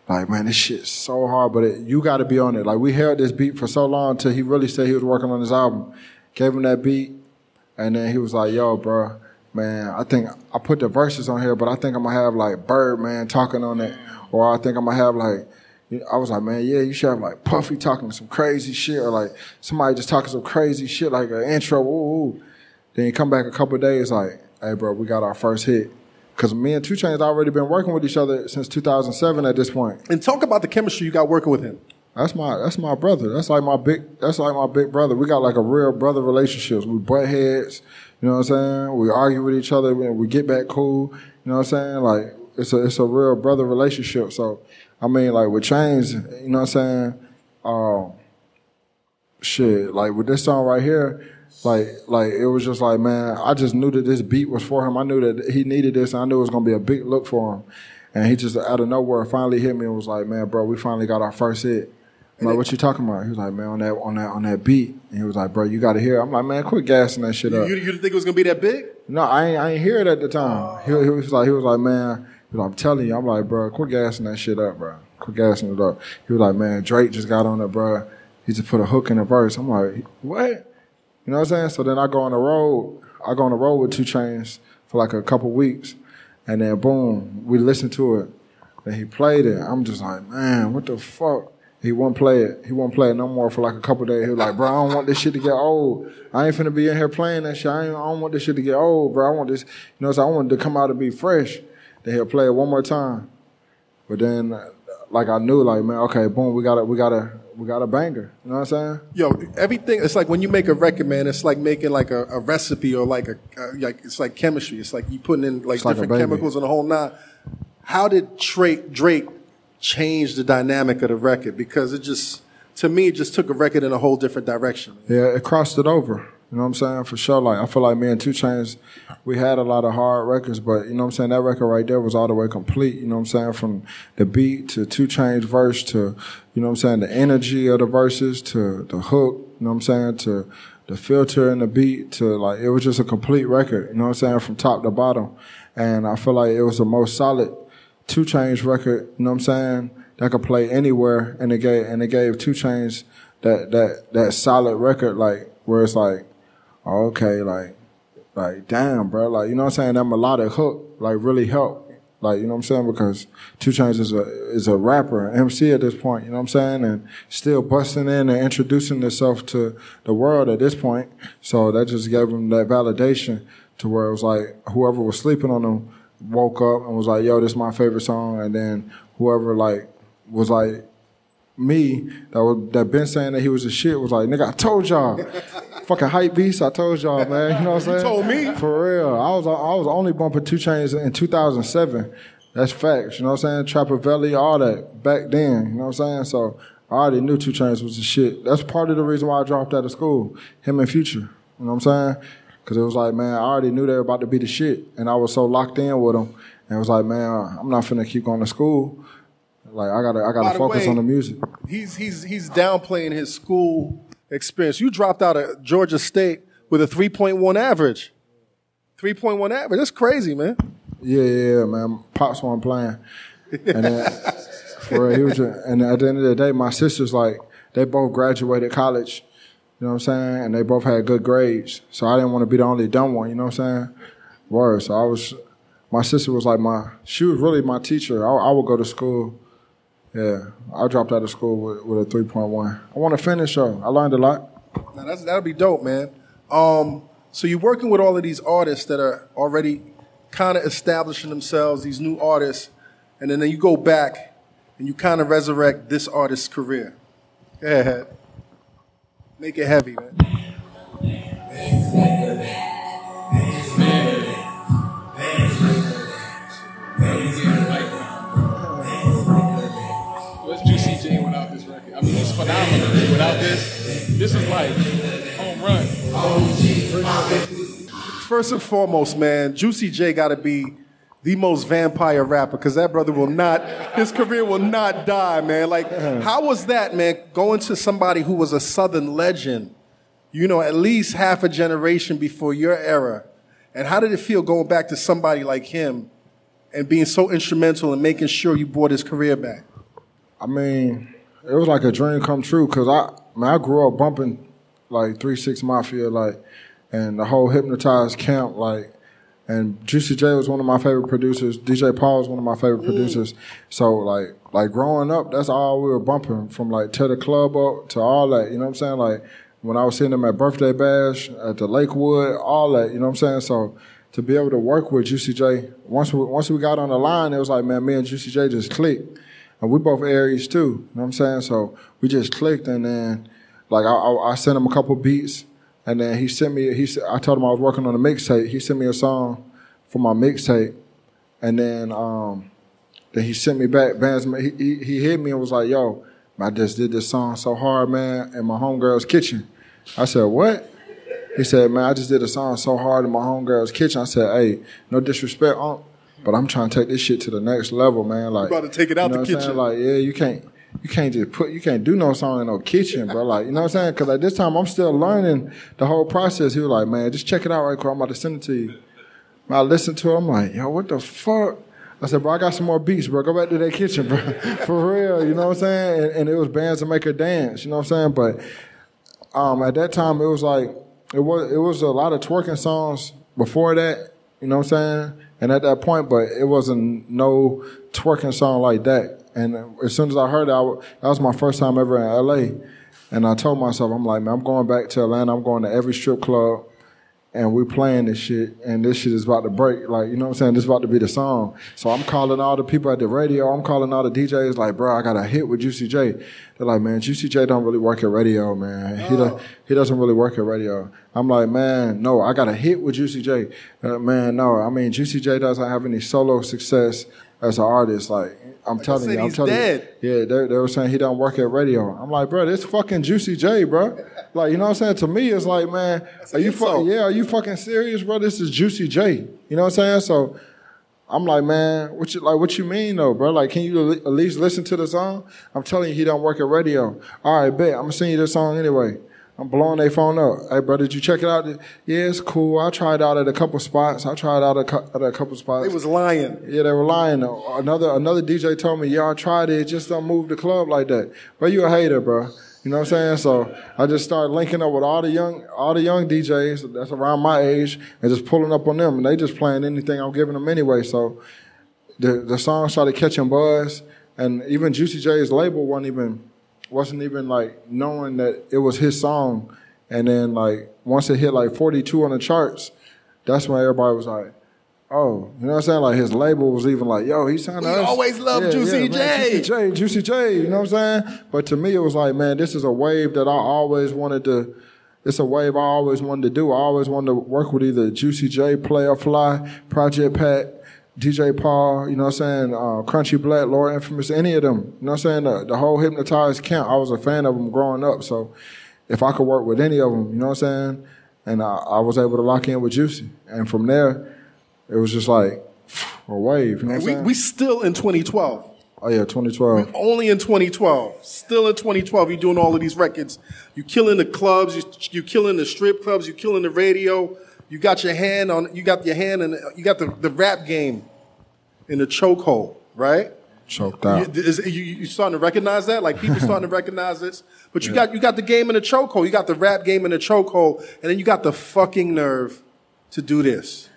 Like, man, this shit's so hard, but you got to be on it. Like, we held this beat for so long until he really said he was working on his album. Gave him that beat, and then he was like, yo, bro, man, I think I put the verses on here, but I think I'm going to have, like, Birdman talking on it, or I think I'm going to have, like, I was like, man, yeah, you should have, like, Puffy talking some crazy shit, or, like, somebody just talking some crazy shit, like an intro, ooh. Then you come back a couple of days, like, hey, bro, we got our first hit. Because me and 2 Chainz already been working with each other since 2007 at this point. And talk about the chemistry you got working with him. That's my brother. That's like my big brother. We got like a real brother relationship. We butt heads, you know what I'm saying? We argue with each other and we get back cool. You know what I'm saying? Like it's a real brother relationship. So I mean, like with Chainz, you know what I'm saying? Shit, like with this song right here, like it was just like, man, I just knew that this beat was for him. I knew that he needed this, and I knew it was gonna be a big look for him. And he just out of nowhere finally hit me and was like, man, bro, we finally got our first hit. I'm like, what you talking about? He was like, man, on that beat. And he was like, bro, you gotta hear it. I'm like, man, quit gassing that shit up. You didn't think it was gonna be that big? No, I ain't hear it at the time. He was like, man, I'm telling you. I'm like, bro, quit gassing that shit up, bro. Quit gassing it up. He was like, man, Drake just got on it, bro. He just put a hook in the verse. I'm like, what? You know what I'm saying? So then I go on the road with 2 Chainz for like a couple weeks, and then boom, we listened to it. And he played it. I'm just like, man, what the fuck? He won't play it. He won't play it no more for like a couple days. He was like, bro, I don't want this shit to get old. I ain't finna be in here playing that shit. I don't want this shit to get old, bro. I want this, you know, so I want it to come out and be fresh. Then he'll play it one more time. But then, like I knew, like, man, okay, boom, we got a banger. You know what I'm saying? Yo, everything, it's like when you make a record, man, it's like making like a recipe or like it's like chemistry. It's like you putting in like different chemicals and the whole nine. How did Drake change the dynamic of the record? Because it just, to me, it just took a record in a whole different direction. Yeah, it crossed it over. You know what I'm saying? For sure. Like, I feel like me and 2 Chainz, we had a lot of hard records, but you know what I'm saying? That record right there was all the way complete. You know what I'm saying? From the beat to 2 Chainz verse to, you know what I'm saying? The energy of the verses to the hook, you know what I'm saying? To the filter and the beat to like, it was just a complete record. You know what I'm saying? From top to bottom. And I feel like it was the most solid 2 Chainz record, you know what I'm saying? That could play anywhere. And it gave 2 Chainz that solid record, like, where it's like, oh, okay, like, damn, bro. Like, you know what I'm saying? That melodic hook, like, really helped. Like, you know what I'm saying? Because 2 Chainz is a rapper, MC at this point, you know what I'm saying? And still busting in and introducing himself to the world at this point. So that just gave him that validation to where it was like, whoever was sleeping on him woke up and was like, yo, this is my favorite song. And then whoever, like, was like, me, that been saying that he was a shit, was like, nigga, I told y'all. Fucking hype beast, I told y'all, man. You know what I'm saying? You told me. For real. I was only bumping 2 Chainz in 2007. That's facts, you know what I'm saying? Trapper Valley, all that, back then, you know what I'm saying? So I already knew 2 Chainz was the shit. That's part of the reason why I dropped out of school, him and Future, you know what I'm saying? Because it was like, man, I already knew they were about to be the shit, and I was so locked in with them. And it was like, man, I'm not finna keep going to school. Like, I gotta focus on the music. He's downplaying his school experience. You dropped out of Georgia State with a 3.1 average. 3.1 average. That's crazy, man. Yeah, man. Pops wasn't playing. And then, for real, he was and at the end of the day, my sisters, like, they both graduated college. You know what I'm saying? And they both had good grades. So I didn't want to be the only dumb one, you know what I'm saying? Word. So my sister was like she was really my teacher. I would go to school. Yeah, I dropped out of school with a 3.1. I want to finish, though. I learned a lot. Now that'll be dope, man. So you're working with all of these artists that are already kind of establishing themselves, these new artists, and then you go back and you kind of resurrect this artist's career. Go ahead. Make it heavy, man. It's phenomenal. Without this is like home run. First and foremost, man, Juicy J got to be the most vampire rapper because that brother his career will not die, man. Like, how was that, man, going to somebody who was a Southern legend, you know, at least half a generation before your era? And how did it feel going back to somebody like him and being so instrumental in making sure you brought his career back? I mean, it was like a dream come true because I grew up bumping like 3-6 Mafia, like, and the whole Hypnotized camp, like, and Juicy J was one of my favorite producers. DJ Paul was one of my favorite producers. So like growing up, that's all we were bumping from like Tear the Club Up to all that. You know what I'm saying? Like when I was seeing them at Birthday Bash, at the Lakewood, all that. You know what I'm saying? So to be able to work with Juicy J, once we got on the line, it was like, man, me and Juicy J just clicked. And we both Aries too, you know what I'm saying? So we just clicked, and then like I sent him a couple beats, and then I told him I was working on a mixtape. He sent me a song for my mixtape, and then he sent me back bands. He hit me and was like, yo, I just did this song so hard, man, in my homegirl's kitchen. I said, what? He said, man, I just did a song so hard in my homegirl's kitchen. I said, hey, no disrespect, but I'm trying to take this shit to the next level, man. Like, you about to take it out the kitchen. Like, yeah, you can't do no song in no kitchen, bro. Like, you know what I'm saying? Because at this time, I'm still learning the whole process. He was like, man, just check it out right quick. I'm about to send it to you. I listened to it. I'm like, yo, what the fuck? I said, bro, I got some more beats, bro. Go back to that kitchen, bro. For real, you know what I'm saying? And it was bands to make her dance, you know what I'm saying? But at that time, it was like, it was a lot of twerking songs before that, you know what I'm saying? And at that point, but it wasn't no twerking song like that. And as soon as I heard it, that was my first time ever in L.A. And I told myself, I'm like, man, I'm going back to Atlanta. I'm going to every strip club. And we playing this shit. And this shit is about to break. Like, you know what I'm saying? This is about to be the song. So I'm calling all the people at the radio. I'm calling all the DJs like, bro, I got a hit with Juicy J. They're like, man, Juicy J don't really work at radio, man. He doesn't really work at radio. I'm like, man, no, I got a hit with Juicy J. Man, no, I mean, Juicy J doesn't have any solo success. as an artist. Like, I'm telling you. Yeah, they were saying he don't work at radio. I'm like, bro, this fucking Juicy J, bro. Like, you know what I'm saying? To me, it's like, man, are you fucking serious, bro? This is Juicy J. You know what I'm saying? So I'm like, man, what you mean though, bro? Like, can you at least listen to the song? I'm telling you, he don't work at radio. All right, bet. I'm gonna sing you this song anyway. I'm blowing their phone up. Hey, bro, did you check it out? Yeah, it's cool. I tried out at a couple spots. They was lying. Yeah, they were lying. Another DJ told me, yeah, I tried it. It just don't move the club like that. But you a hater, bro. You know what I'm saying? So I just started linking up with all the young DJs that's around my age and just pulling up on them. And they just playing anything I'm giving them anyway. So the song started catching buzz. And even Juicy J's label wasn't even like knowing that it was his song. And then like once it hit like 42 on the charts, that's when everybody was like, oh, you know what I'm saying? Like his label was even like, yo, he signed us. We always loved Juicy J. Juicy J, you know what I'm saying? But to me it was like, man, this is a wave that I always wanted to do. I always wanted to work with either Juicy J, Player Fly, Project Pat, DJ Paul, you know what I'm saying, Crunchy Black, Lord Infamous, any of them. You know what I'm saying? The whole Hypnotized camp, I was a fan of them growing up. So if I could work with any of them, you know what I'm saying? And I was able to lock in with Juicy. And from there, it was just like a wave. You know what I'm saying? We still in 2012. Oh, yeah, 2012. We're only in 2012. Still in 2012, you're doing all of these records. You're killing the clubs. You're killing the strip clubs. You're killing the radio. You got the rap game in the chokehold, right? Choked out. You starting to recognize that? Like people starting to recognize this. But you got the game in the chokehold. You got the rap game in the chokehold, and then you got the fucking nerve to do this.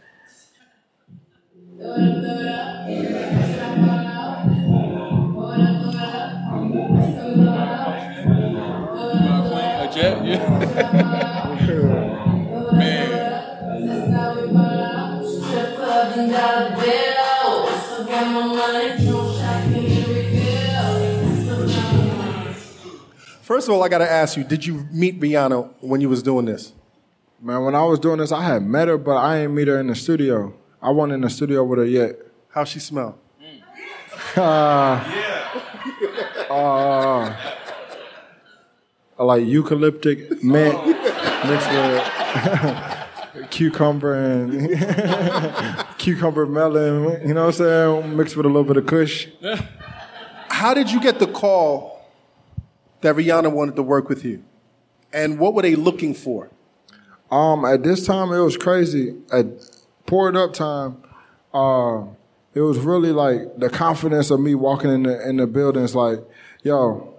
First of all, I got to ask you, did you meet Rihanna when you was doing this? Man, when I was doing this, I had met her, but I ain't meet her in the studio. I wasn't in the studio with her yet. How she smell? Like eucalyptic mint mixed with cucumber and cucumber melon, you know what I'm saying? Mixed with a little bit of kush. How did you get the call that Rihanna wanted to work with you? And what were they looking for? At this time, it was crazy. At Pour It Up time, it was really like the confidence of me walking in the buildings like, yo,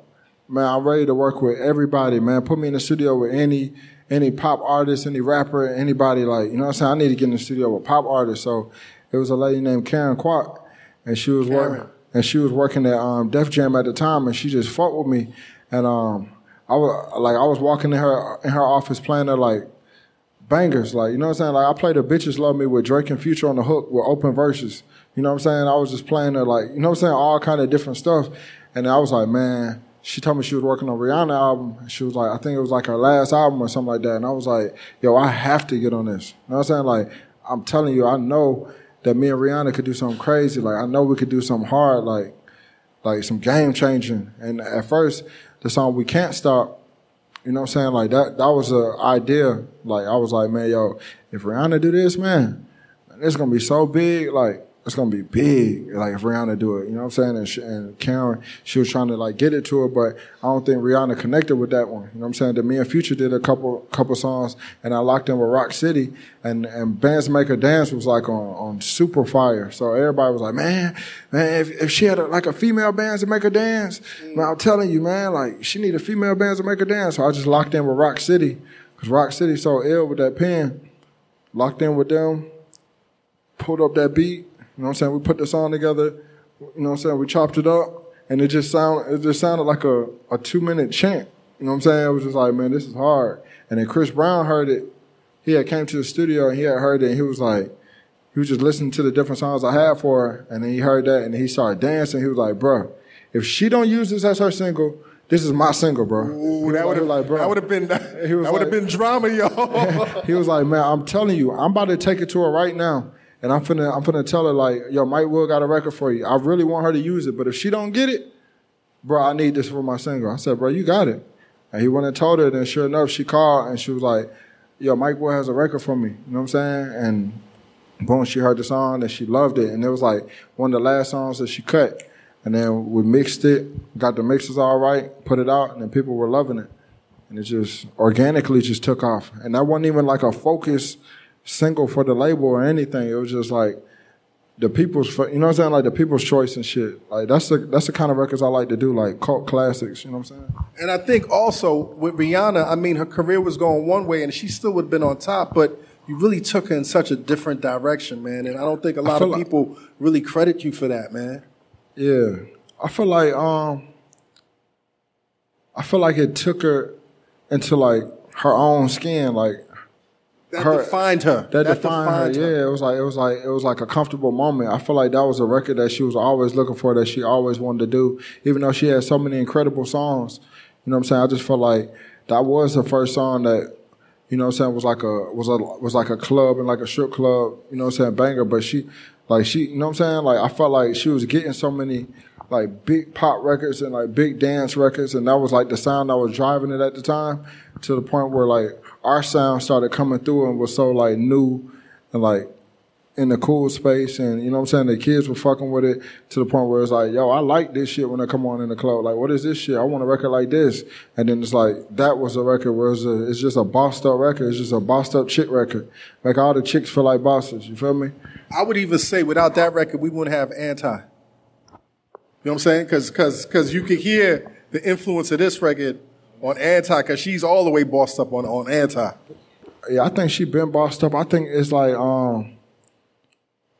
man, I'm ready to work with everybody, man. Put me in the studio with any pop artist, any rapper, anybody, like, you know what I'm saying? I need to get in the studio with pop artists. So it was a lady named Karen Kwok, and she was working at Def Jam at the time, and she just fought with me. And I was walking in her office playing her like bangers, like, you know what I'm saying? Like I played her Bitches Love Me with Drake and Future on the hook with open verses. You know what I'm saying? I was just playing her like, you know what I'm saying, all kind of different stuff. And I was like, man, she told me she was working on Rihanna album. She was like, I think it was like her last album or something like that. And I was like, yo, I have to get on this. You know what I'm saying? Like, I'm telling you, I know that me and Rihanna could do something crazy. Like, I know we could do something hard, like some game changing. And at first, the song We Can't Stop, you know what I'm saying? Like that was an idea. Like I was like, man, yo, if Rihanna do this, man, it's gonna be so big. Like it's gonna be big. Like if Rihanna do it, you know what I'm saying? And Karen, she was trying to like get it to her, but I don't think Rihanna connected with that one. You know what I'm saying? That me and Future did a couple songs, and I locked in with Rock City, and Bands Make Her Dance was like on super fire. So everybody was like, man, if she had a female band to make her dance, man, I'm telling you, man, like she need a female band to make her dance. So I just locked in with Rock City, because Rock City so ill with that pen. Locked in with them, pulled up that beat. You know what I'm saying? We put the song together, you know what I'm saying? We chopped it up, and it just sounded like a 2-minute chant. You know what I'm saying? It was just like, man, this is hard. And then Chris Brown heard it. He had came to the studio, and he had heard it, and he was just listening to the different songs I had for her, and then he heard that, and he started dancing. He was like, bro, if she don't use this as her single, this is my single, bro. Ooh, that would have been drama, y'all. He was like, man, I'm telling you, I'm about to take it to her right now. And I'm finna tell her, like, yo, Mike Will got a record for you. I really want her to use it, but if she don't get it, bro, I need this for my single. I said, bro, you got it. And he went and told her, and sure enough, she called, and she was like, yo, Mike Will has a record for me. You know what I'm saying? And boom, she heard the song, and she loved it. And it was like one of the last songs that she cut. And then we mixed it, got the mixes all right, put it out, and then people were loving it. And it just organically just took off. And that wasn't even like a focused single for the label or anything. It was just like the people's, you know what I'm saying? Like the people's choice and shit. Like that's the kind of records I like to do, like cult classics, you know what I'm saying? And I think also with Rihanna, I mean, her career was going one way and she still would have been on top, but you really took her in such a different direction, man. And I don't think a lot of people really credit you for that, man. Yeah. I feel like it took her into like her own skin, like that defined her. That defined her. Yeah, it was like a comfortable moment. I feel like that was a record that she was always looking for, that she always wanted to do, even though she had so many incredible songs. You know what I'm saying? I just felt like that was the first song that, you know what I'm saying, was like a club and like a strip club, you know what I'm saying, banger. But she, you know what I'm saying? Like I felt like she was getting so many like big pop records and like big dance records, and that was like the sound that was driving it at the time, to the point where like our sound started coming through and was so like new and like in the cool space, and you know what I'm saying, the kids were fucking with it to the point where it's like, yo, I like this shit when I come on in the club. Like, what is this shit? I want a record like this. And then it's like, that was a record where it's just a bossed up record. It's just a bossed up chick record. Like all the chicks feel like bosses. You feel me? I would even say without that record, we wouldn't have Anti. You know what I'm saying? Because you could hear the influence of this record on Anti, because she's all the way bossed up on Anti. Yeah, I think she been bossed up. I think it's like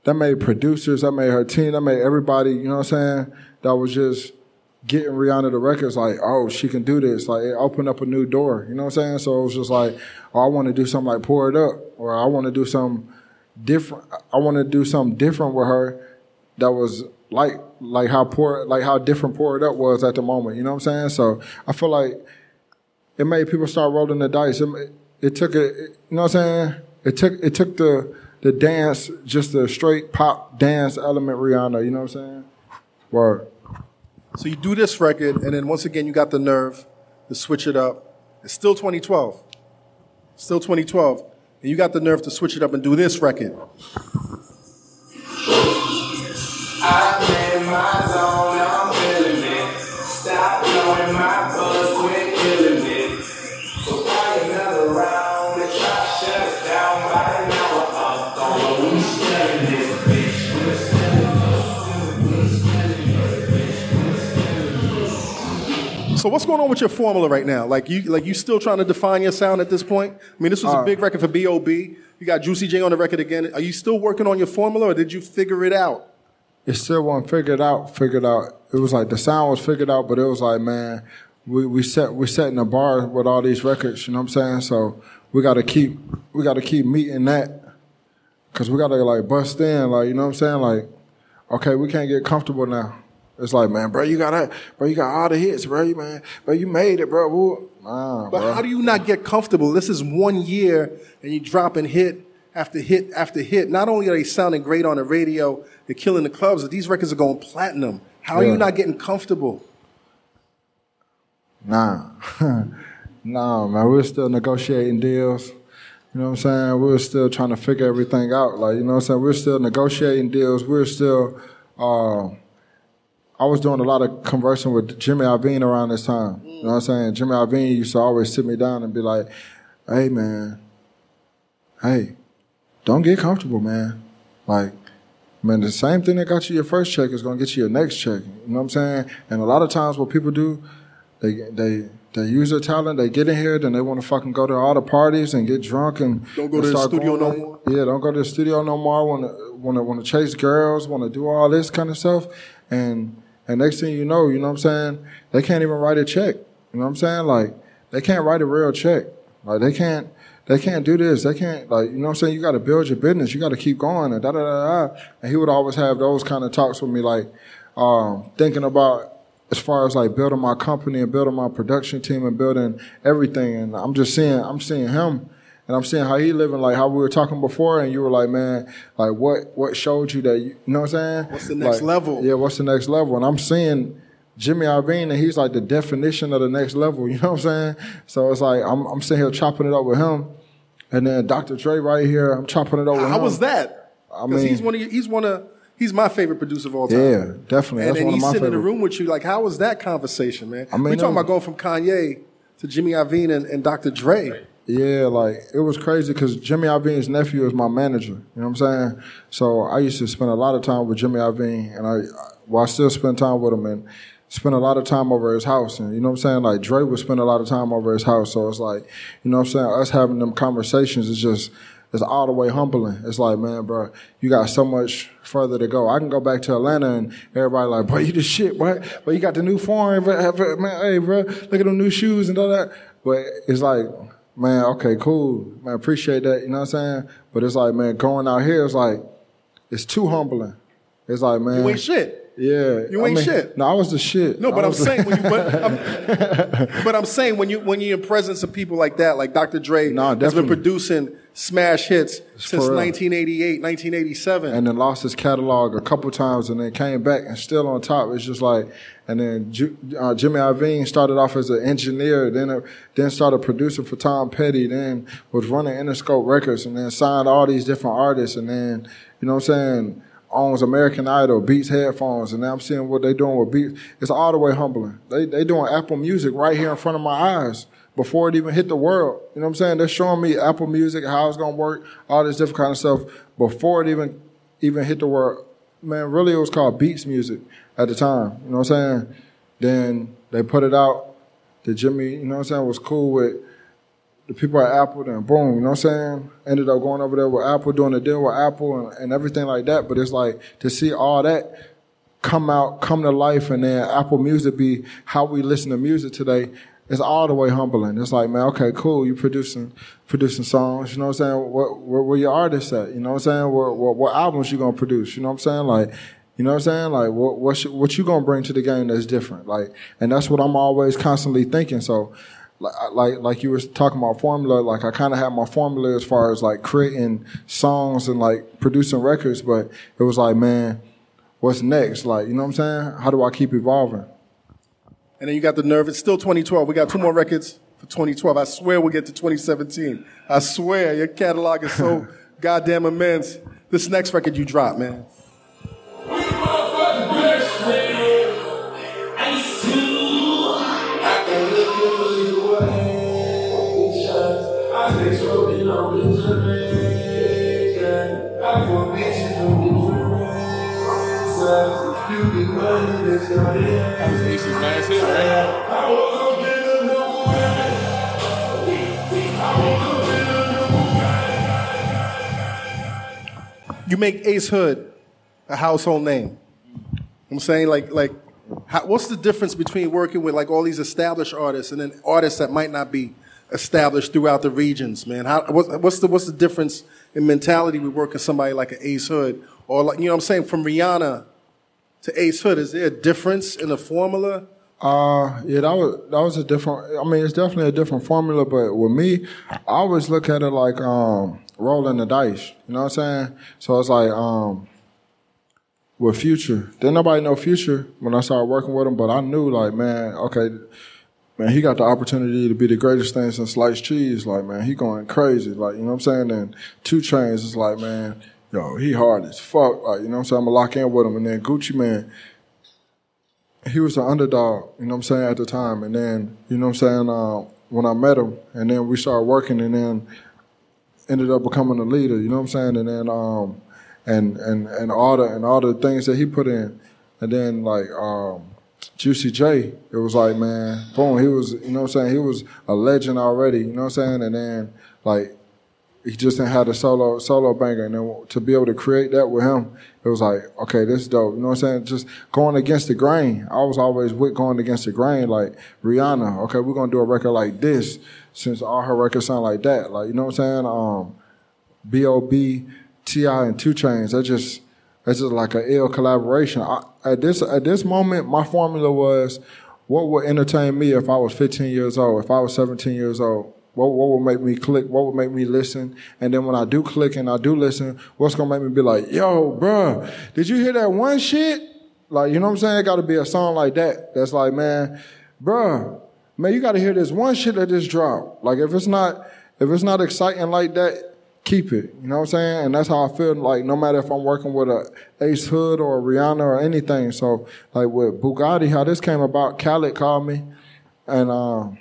that made producers, that made her team, that made everybody, you know what I'm saying, that was just getting Rihanna the records like, oh, she can do this. Like it opened up a new door, you know what I'm saying? So it was just like, oh, I want to do something like Pour It Up, or I want to do something different. I want to do something different with her that was like how different Pour It Up was at the moment, you know what I'm saying? So I feel like it made people start rolling the dice. It took it, you know what I'm saying? It took the dance, just the straight pop dance element Rihanna, you know what I'm saying? Word. So you do this record, and then once again you got the nerve to switch it up. It's still 2012. Still 2012. And you got the nerve to switch it up and do this record. I'm in my zone, I'm feeling it. Stop blowing my buzz, quit killing it. So buy another round and try to shut us down by an hour up. Although we studying this bitch, we're studying. So what's going on with your formula right now? Like you still trying to define your sound at this point? I mean, this was a big record for B.O.B. You got Juicy J on the record again. Are you still working on your formula, or did you figure it out? It still wasn't figured out. It was like the sound was figured out, but it was like, man, we're setting the bar with all these records, you know what I'm saying? So we gotta keep meeting that, cause we gotta like bust in, like, you know what I'm saying? Like, okay, we can't get comfortable now. It's like, man, bro, you got all the hits, bro, you made it, bro. Nah, but bro, how do you not get comfortable? This is 1 year and you dropping hit after hit after hit. Not only are they sounding great on the radio, they're killing the clubs, but these records are going platinum. How are you not getting comfortable? Nah, man, we're still negotiating deals. You know what I'm saying? We're still trying to figure everything out. Like, you know what I'm saying? We're still negotiating deals. We're still, I was doing a lot of conversing with Jimmy Iovine around this time. You know what I'm saying? Jimmy Iovine used to always sit me down and be like, hey, man, don't get comfortable, man. Like, man, the same thing that got you your first check is going to get you your next check. You know what I'm saying? And a lot of times what people do, they use their talent, they get in here, then they want to fucking go to all the parties and get drunk and don't go to the studio no more. Yeah, don't go to the studio no more. Want to chase girls, want to do all this kind of stuff, and next thing you know what I'm saying, they can't even write a check. You know what I'm saying? Like, they can't write a real check. Like, they can't do this. They can't, like, you know what I'm saying? You got to build your business. You got to keep going and da-da-da-da. And he would always have those kind of talks with me, like, thinking about as far as like building my company and building my production team and building everything. And I'm seeing him, And I'm seeing how he living, like how we were talking before, and you were like, man, like what showed you that, you know what I'm saying? What's the next level? Yeah, what's the next level? And I'm seeing Jimmy Iovine, and he's like the definition of the next level, you know what I'm saying? So it's like, I'm sitting here chopping it up with him, and then Dr. Dre right here, I'm chopping it up with him. How was that? Because he's my favorite producer of all time. Yeah, definitely. And That's one of my he's sitting in the favorite. room with you. Like, how was that conversation, man? I mean, we talking about going from Kanye to Jimmy Iovine and Dr. Dre. Yeah, like, it was crazy because Jimmy Iovine's nephew is my manager, you know what I'm saying? So I used to spend a lot of time with Jimmy Iovine, and I still spend time with him and spend a lot of time over his house. And you know what I'm saying? Like, Dre would spend a lot of time over his house. So it's like, you know what I'm saying? Us having them conversations it's all the way humbling. It's like, man, bro, you got so much further to go. I can go back to Atlanta and everybody like, boy, you the shit, boy. But you got the new foreign, man, hey, bro, look at them new shoes and all that. But it's like, man, okay, cool. Man, appreciate that, you know what I'm saying? But it's like, man, going out here, it's like, it's too humbling. It's like, man. You ain't shit. Yeah, you ain't shit. No, I was the shit. No, but I'm saying when you're in presence of people like that, like Dr. Dre, has been producing smash hits since 1988, 1987, and then lost his catalog a couple times, and then came back and still on top. It's just like, and then Jimmy Iovine started off as an engineer, then started producing for Tom Petty, then was running Interscope Records, and then signed all these different artists, and then you know what I'm saying. Owns American Idol, Beats headphones, and now I'm seeing what they doing with Beats. It's all the way humbling. They doing Apple Music right here in front of my eyes before it even hit the world. You know what I'm saying? They're showing me Apple Music, how it's gonna work, all this different kind of stuff before it even hit the world. Man, really it was called Beats Music at the time. You know what I'm saying? Then they put it out. The Jimmy, you know what I'm saying, was cool with the people at Apple, then boom, you know what I'm saying? Ended up going over there with Apple, doing a deal with Apple and everything like that. But it's like to see all that come to life, and then Apple Music be how we listen to music today, it's all the way humbling. It's like, man, okay, cool, you producing songs, you know what I'm saying? Where your artists at? You know what I'm saying? What albums you gonna produce? You know what I'm saying? Like, you know what I'm saying? Like, what you gonna bring to the game that's different? Like, and that's what I'm always constantly thinking. So, like you were talking about formula, like I kind of had my formula as far as like creating songs and like producing records, but it was like, man, what's next? Like, you know what I'm saying? How do I keep evolving? And then you got the nerve. It's still 2012. We got 2 more records for 2012. I swear we'll get to 2017. I swear your catalog is so goddamn immense. This next record you dropped, man. That was Ace's last hit, right? You make Ace Hood a household name. I'm saying, what's the difference between working with like all these established artists and then artists that might not be established throughout the regions, man? What's the difference in mentality we work with somebody like an Ace Hood, or like, you know what I'm saying, from Rihanna to Ace Hood? Is there a difference in the formula? Yeah, that was a different. I mean, it's definitely a different formula. But with me, I always look at it like rolling the dice. You know what I'm saying? So it's like with Future. Didn't nobody know Future when I started working with him, but I knew like, man, okay, man, he got the opportunity to be the greatest thing since sliced cheese. Like, man, he going crazy. Like, you know what I'm saying? And 2 Chainz is like, man, yo, he hard as fuck. Like, you know what I'm saying? I'm gonna lock in with him. And then Gucci Man, he was the underdog, you know what I'm saying, at the time. And then, you know what I'm saying, when I met him, and then we started working, and then ended up becoming a leader, you know what I'm saying? And then and all the things that he put in. And then like Juicy J, it was like, man, boom, he was, you know what I'm saying, he was a legend already, you know what I'm saying? And then like he just didn't have a solo banger, and then to be able to create that with him, it was like, okay, this is dope. You know what I'm saying? Just going against the grain. I was always with going against the grain. Like Rihanna, okay, we're gonna do a record like this, since all her records sound like that. Like, you know what I'm saying? B.O.B., T.I., and 2 Chainz. That's just like an ill collaboration. At this moment, my formula was, what would entertain me if I was 15 years old, if I was 17 years old? What would make me click? What would make me listen? And then when I do click and I do listen, what's gonna make me be like, yo, bruh, did you hear that one shit? Like, you know what I'm saying? It gotta be a song like that. That's like, man, bruh, man, you gotta hear this one shit that just dropped. Like, if it's not exciting like that, keep it. You know what I'm saying? And that's how I feel, like, no matter if I'm working with a Ace Hood or a Rihanna or anything. So, like, with Bugatti, how this came about, Khaled called me, and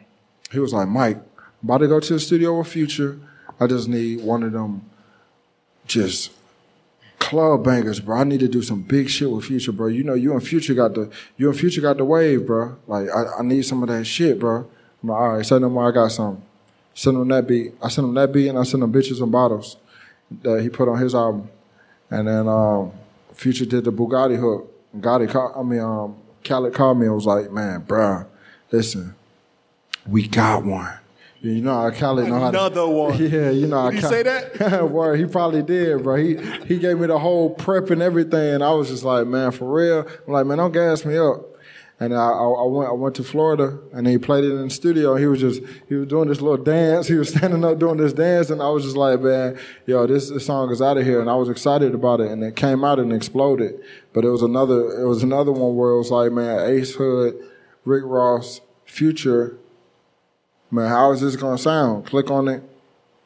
he was like, Mike, I'm about to go to the studio with Future. I just need one of them just club bangers, bro. I need to do some big shit with Future, bro. You know, you and Future got the wave, bro. Like, I need some of that shit, bro. I'm like, all right, say no more, I got some. Send him that beat. I sent him that beat, and I sent him Bitches and Bottles that he put on his album. And then Future did the Bugatti hook. Khaled called me and was like, man, bruh, listen, we got one. You know how Khaled know how to... Another one. Yeah, you know how... Did he say that? Word, he probably did, bro. He gave me the whole prep and everything, and I was just like, man, for real? I'm like, man, don't gas me up. And I went to Florida, and he played it in the studio. He was doing this little dance. He was standing up doing this dance, and I was just like, man, yo, this song is out of here. And I was excited about it, and it came out and exploded. But it was another one where it was like, man, Ace Hood, Rick Ross, Future. Man, how is this gonna sound? Click on it.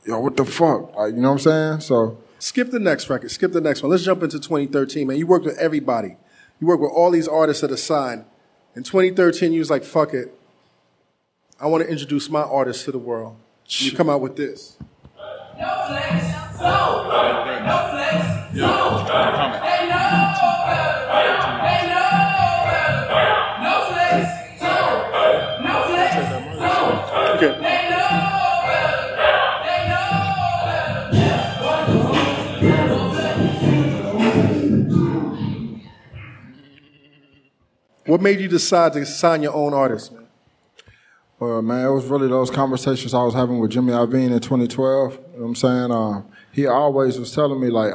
Yo, what the fuck? Like, you know what I'm saying? So skip the next record. Skip the next one. Let's jump into 2013, man. You worked with everybody. You worked with all these artists that are signed. In 2013, you was like, fuck it. I want to introduce my artist to the world. You come out with this. No flex, so. No flex, so. Hey, no. Hey, no. No flex, so. No flex, so. Okay. Hey, no. What made you decide to sign your own artist, man? Well, man, it was really those conversations I was having with Jimmy Iovine in 2012. You know what I'm saying? He always was telling me, like,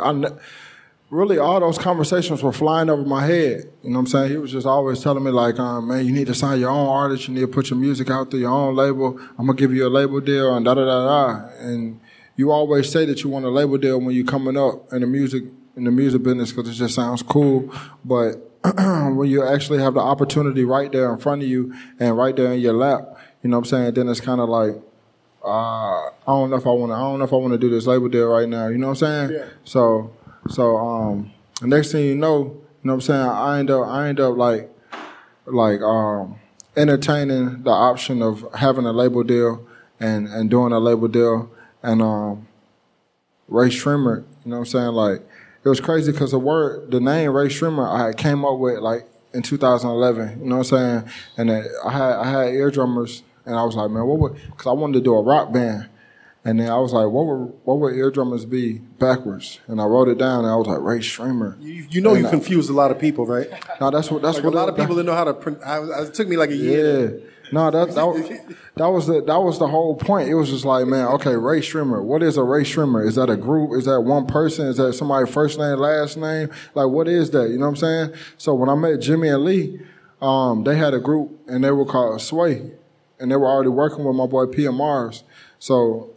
really all those conversations were flying over my head. You know what I'm saying? He was just always telling me, like, man, you need to sign your own artist. You need to put your music out through your own label. I'm going to give you a label deal and da-da-da-da. And you always say that you want a label deal when you're coming up in the music business because it just sounds cool. But when you actually have the opportunity right there in front of you and right there in your lap, you know what I'm saying? Then it's kind of like, I don't know if I want to do this label deal right now. You know what I'm saying? Yeah. So the next thing you know what I'm saying? I end up like entertaining the option of having a label deal and doing a label deal and Ray Shrimmer. You know what I'm saying? Like, it was crazy because the name Ray Shrimmer I came up with like in 2011. You know what I'm saying? And I had Eardrummers, and I was like, man, because I wanted to do a rock band, and then I was like, what would Eardrummers be backwards? And I wrote it down, and I was like, Ray Shrimmer. You know, you confused a lot of people, right? No, that's what a lot of people didn't know how to. It took me like a year. Yeah. No, that was the whole point. It was just like, man, okay, Ray Shrimmer. What is a Ray Shrimmer? Is that a group? Is that one person? Is that somebody's first name, last name? Like, what is that? You know what I'm saying? So when I met Jimmy and Lee, they had a group and they were called Sway, and they were already working with my boy P and Mars. So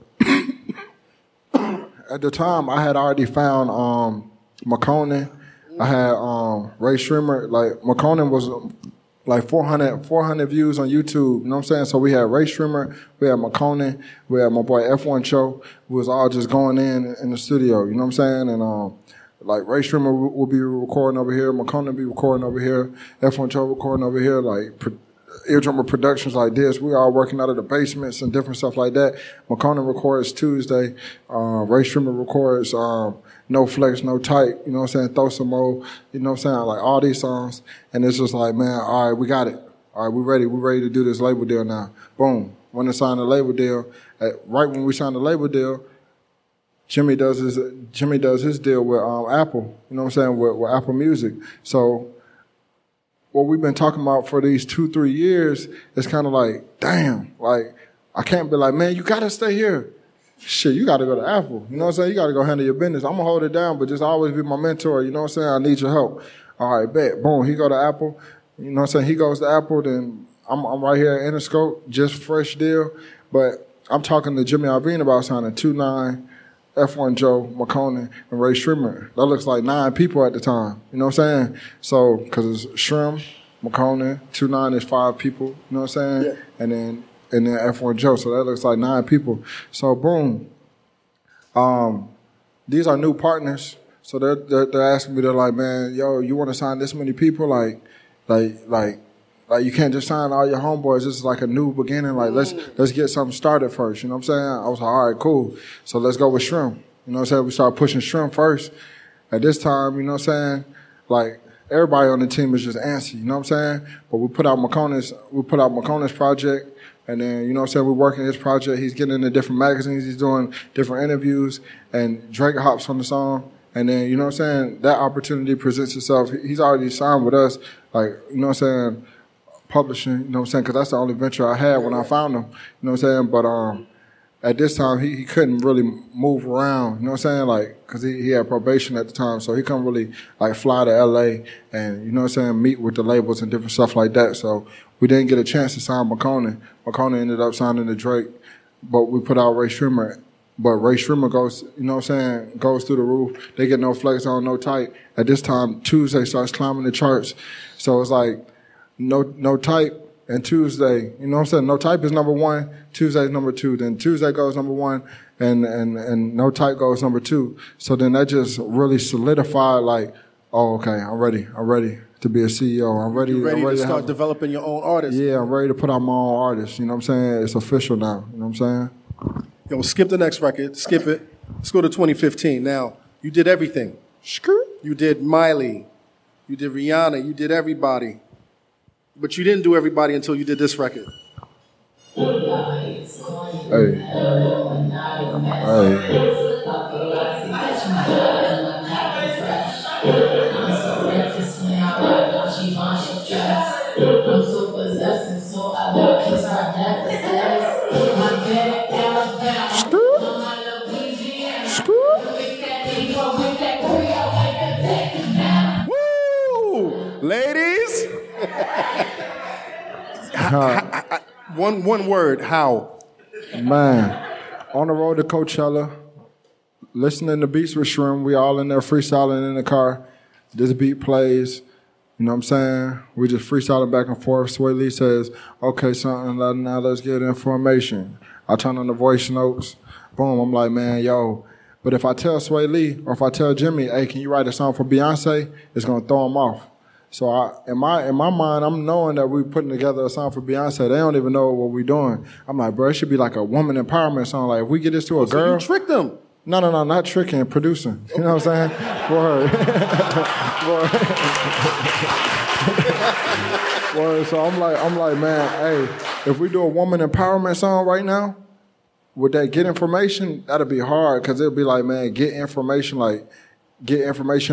at the time, I had already found McConan. I had Ray Shrimmer. Like, McConan was like 400 views on YouTube, you know what I'm saying? So we had Ray Shrimmer, we had McConan, we had my boy F1 Cho, who was all just going in the studio, you know what I'm saying? And like Ray Shrimmer will be recording over here, McConan be recording over here, F1 Cho recording over here, like Eardrummer Productions like this. We all working out of the basements and different stuff like that. McConan records Tuesday, Ray Shrimmer records No Flex, No Tight, you know what I'm saying, Throw Some More, you know what I'm saying, like all these songs. And it's just like, man, all right, we got it. All right, we're ready to do this label deal now. Boom. When they sign the label deal, right when we sign the label deal, Jimmy does his deal with Apple, you know what I'm saying, with Apple Music. So what we've been talking about for these 2-3 years is kind of like, damn, like, I can't be like, man, you got to stay here. Shit, you got to go to Apple. You know what I'm saying? You got to go handle your business. I'm going to hold it down, but just always be my mentor. You know what I'm saying? I need your help. All right, bet. Boom, he go to Apple. You know what I'm saying? He goes to Apple, then I'm right here at Interscope, just fresh deal. But I'm talking to Jimmy Iovine about signing 2-9, F1 Joe, McConan, and Ray Shrimmer. That looks like 9 people at the time. You know what I'm saying? So, because it's Shrim, McConan, 2-9 is 5 people. You know what I'm saying? Yeah. And then F1 Joe. So that looks like 9 people. So boom. These are new partners. So they're asking me, they're like, man, yo, you want to sign this many people? Like you can't just sign all your homeboys. This is like a new beginning. Like let's get something started first. You know what I'm saying? I was like, all right, cool. So let's go with Shrimp. You know what I'm saying? We started pushing Shrimp first. At this time, you know what I'm saying? Like everybody on the team is just antsy. You know what I'm saying? But we put out McConaughey's project. And then, you know what I'm saying, we're working his project. He's getting into different magazines. He's doing different interviews. And Drake hops on the song. And then, you know what I'm saying, that opportunity presents itself. He's already signed with us, like, you know what I'm saying, publishing, you know what I'm saying, because that's the only venture I had when I found him. You know what I'm saying? But at this time, he couldn't really move around, you know what I'm saying, like, because he had probation at the time. So he couldn't really, like, fly to L.A. and, you know what I'm saying, meet with the labels and different stuff like that. So we didn't get a chance to sign McConan. McConan ended up signing to Drake, but we put out Ray Shrimmer. But Ray Shrimmer goes, you know what I'm saying, goes through the roof. They get no flex on, no type. At this time, Tuesday starts climbing the charts. So it's like no type and Tuesday, you know what I'm saying? No type is number 1, Tuesday is number 2. Then Tuesday goes number 1 and no type goes number 2. So then that just really solidified like, oh, okay, I'm ready to be a CEO. I'm ready to start developing your own artists. Yeah, I'm ready to put out my own artists. You know what I'm saying? It's official now. You know what I'm saying? Yo, skip the next record. Skip it. Let's go to 2015. Now, you did everything. You did Miley. You did Rihanna. You did everybody. But you didn't do everybody until you did this record. Hey. I'm so possessive, so I don't kiss my neck to say my bed down. I'm my Louisiana. With that Negro, with that Creole, like a Texas now. Woo! Ladies! One word, how? Man, on the road to Coachella, listening to beats with Shrimp, we all in there freestyling in the car. This beat plays. You know what I'm saying? We just freestyling back and forth. Sway Lee says, okay, something, now let's get information. I turn on the voice notes. Boom, I'm like, man, yo. But if I tell Sway Lee or if I tell Jimmy, hey, can you write a song for Beyonce? It's going to throw him off. So in my mind, I'm knowing that we're putting together a song for Beyonce. They don't even know what we're doing. I'm like, bro, it should be like a woman empowerment song. Like, if we get this to a girl. So you tricked them. No, not tricking, producing. You know what I'm saying? Word. Word. So I'm like, man, hey, if we do a woman empowerment song right now, would that get information? That'll be hard, because it'll be like, man, get information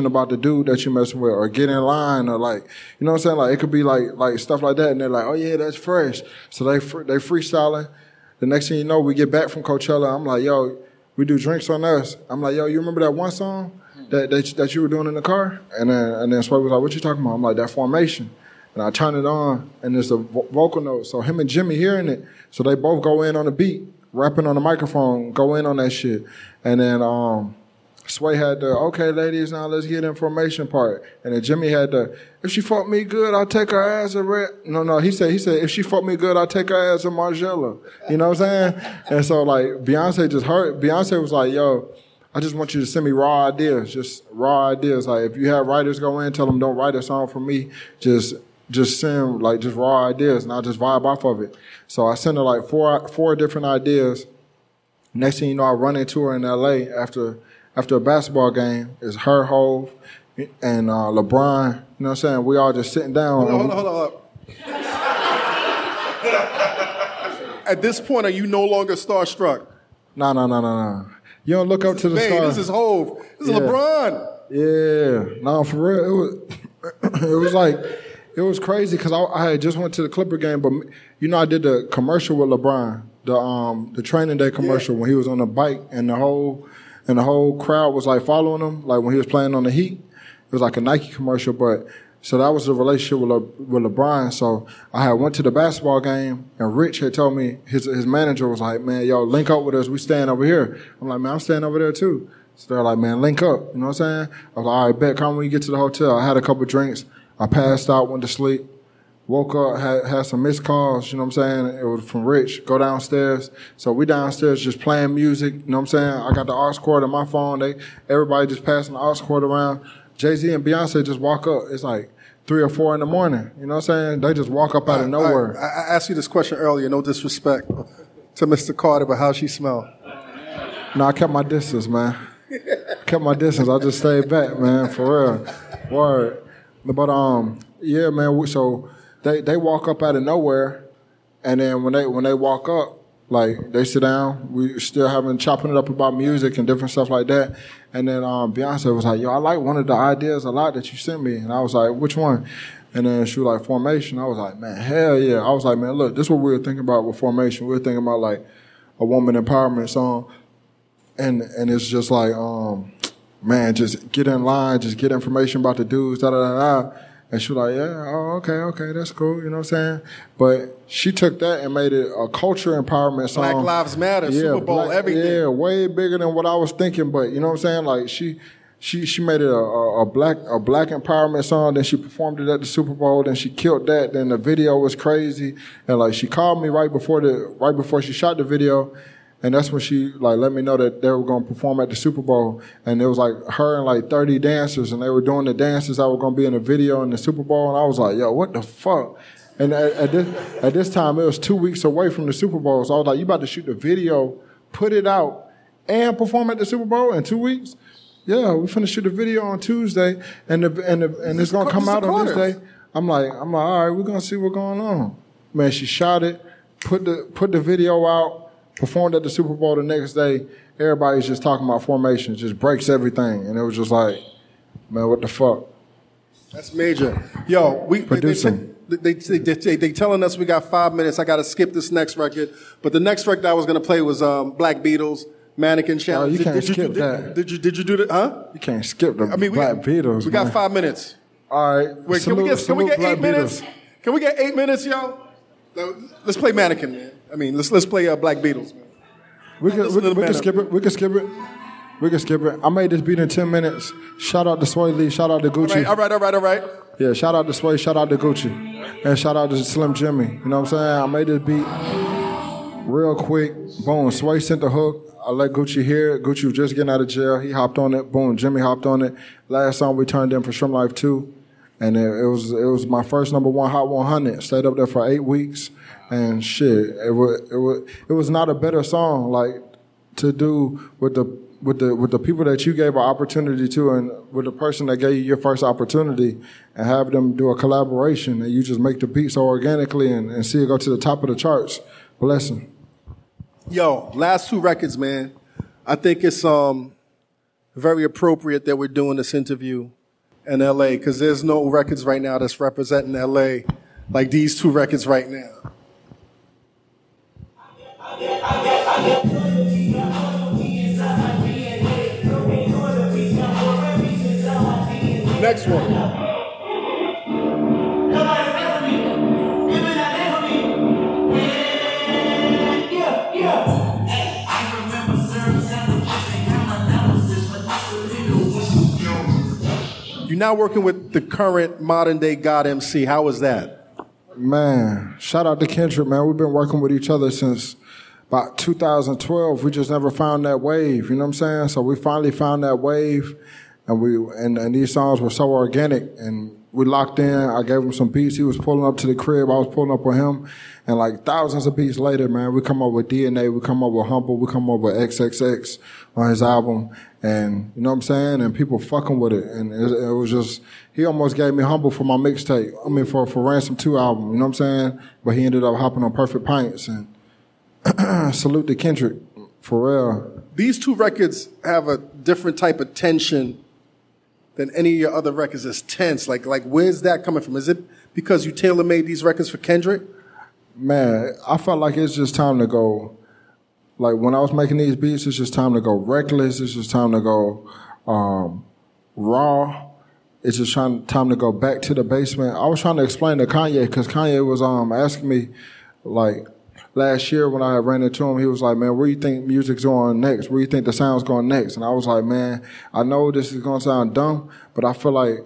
about the dude that you're messing with, or get in line, or like, you know what I'm saying? Like, it could be like stuff like that, and they're like, oh yeah, that's fresh. So they freestyling. The next thing you know, we get back from Coachella. I'm like, yo, we do Drinks on Us. I'm like, yo, you remember that one song that you were doing in the car? And then Sway was like, what you talking about? I'm like, that Formation. And I turn it on, and there's a vocal note. So him and Jimmy hearing it, so they both go in on the beat, rapping on the microphone, go in on that shit. And then Sway had the, okay, ladies, now let's get information part. And then Jimmy had the, if she fuck me good, I'll take her ass a red. No, he said, if she fuck me good, I'll take her ass a Margiela. You know what I'm saying? And so, like, Beyonce was like, yo, I just want you to send me raw ideas, just raw ideas. Like, if you have writers go in, tell them don't write a song for me, just send, like, just raw ideas, and I'll just vibe off of it. So I sent her, like, four different ideas. Next thing you know, I run into her in L.A. after a basketball game. It's her, Hove, and LeBron. You know what I'm saying? We all just sitting down. Hold on. At this point, are you no longer starstruck? No. You don't look up to the stars. This is Hove. This is LeBron. Yeah. No, for real. It was crazy, because I had just went to the Clipper game, but you know, I did the commercial with LeBron, the training day commercial, when he was on the bike, and the whole crowd was like following him, like when he was playing on the Heat. It was like a Nike commercial, but So that was the relationship with LeBron. So I had went to the basketball game, and Rich had told me, his manager was like, man, yo, link up with us. We staying over here. I'm like, man, I'm staying over there too. So they're like, man, link up. You know what I'm saying? I was like, all right, bet, come when you get to the hotel. I had a couple drinks. I passed out, went to sleep. Woke up, had some missed calls, you know what I'm saying? It was from Rich. Go downstairs. So we downstairs just playing music, you know what I'm saying? I got the aux cord on my phone. Everybody just passing the aux cord around. Jay-Z and Beyonce just walk up. It's like 3 or 4 in the morning. You know what I'm saying? They just walk up out of nowhere. I asked you this question earlier, no disrespect to Mr. Carter, but how she smell? No, I kept my distance, man. Kept my distance. I just stayed back, man, for real. Word. But, yeah, man, so they walk up out of nowhere, and then when they walk up, like, they sit down. We still chopping it up about music and different stuff like that. And then Beyonce was like, yo, I like one of the ideas a lot that you sent me. And I was like, which one? And then she was like, Formation. I was like, man, hell yeah. I was like, man, look, this is what we were thinking about with Formation. We were thinking about, like, a woman empowerment song. And it's just like, man, just get in line, just get information about the dudes, da-da-da-da. And she was like, yeah, oh, okay, that's cool, you know what I'm saying? But she took that and made it a culture empowerment song. Black Lives Matter, yeah, Super Bowl, everything. Yeah, way bigger than what I was thinking, but you know what I'm saying? Like, she made it a black empowerment song, then she performed it at the Super Bowl, then she killed that, then the video was crazy. And like, she called me right before she shot the video. And that's when she like let me know that they were going to perform at the Super Bowl. And it was like her and like 30 dancers, and they were doing the dances that were going to be in the video in the Super Bowl. And I was like, yo, what the fuck? And at this time, it was 2 weeks away from the Super Bowl. So I was like, you about to shoot the video, put it out, and perform at the Super Bowl in 2 weeks? Yeah, we finna shoot the video on Tuesday, and it's going to come out on this day. I'm like, all right, we're going to see what's going on. Man, she shot it, put the video out, performed at the Super Bowl the next day. Everybody's just talking about Formation. It just breaks everything. And it was just like, man, what the fuck? That's major. Yo, producing. They telling us we got 5 minutes. I got to skip this next record. But the next record I was going to play was Black Beatles, Mannequin Challenge. Oh, you can't skip that. Did you do that? Huh? You can't skip the Black Beatles. We got 5 minutes. All right. Wait, can we get 8 minutes? Can we get 8 minutes, yo? Let's play Mannequin, man. I mean, let's play Black Beatles, man. We can skip it. We can skip it. I made this beat in 10 minutes. Shout out to Sway Lee. Shout out to Gucci. All right. Yeah, shout out to Sway. Shout out to Gucci. And shout out to Slim Jimmy. You know what I'm saying? I made this beat real quick. Boom. Sway sent the hook. I let Gucci hear it. Gucci was just getting out of jail. He hopped on it. Boom. Jimmy hopped on it. Last song we turned in for Shrimp Life 2. And it was my first #1 Hot 100. Stayed up there for 8 weeks. And shit, it was not a better song like to do with the people that you gave an opportunity to, and with the person that gave you your first opportunity, and have them do a collaboration, and you just make the beat so organically and see it go to the top of the charts. Blessing. Yo, last 2 records, man. I think it's very appropriate that we're doing this interview in LA, because there's no records right now that's representing LA like these 2 records right now. Next one. You're now working with the current modern day God MC. How was that? Man, shout out to Kendrick, man. We've been working with each other since about 2012. We just never found that wave, you know what I'm saying? So we finally found that wave, and these songs were so organic, and we locked in. I gave him some beats. He was pulling up to the crib. I was pulling up with him. And like thousands of beats later, man, we come up with DNA, we come up with Humble, we come up with XXX on his album. And you know what I'm saying? And people fucking with it. And it was just, he almost gave me Humble for my mixtape. I mean, for Ransom 2 album, you know what I'm saying? But he ended up hopping on Perfect Pints. And salute to Kendrick, for real. These 2 records have a different type of tension than any of your other records. That's tense. Like where's that coming from? Is it because you tailor-made these records for Kendrick? Man, I felt like it's just time to go. Like when I was making these beats, it's just time to go reckless. It's just time to go raw. it's just time to go back to the basement. I was trying to explain to Kanye because Kanye was asking me, like, last year when I ran into him, he was like, man, where do you think music's going next? Where do you think the sound's going next? And I was like, man, I know this is going to sound dumb, but I feel like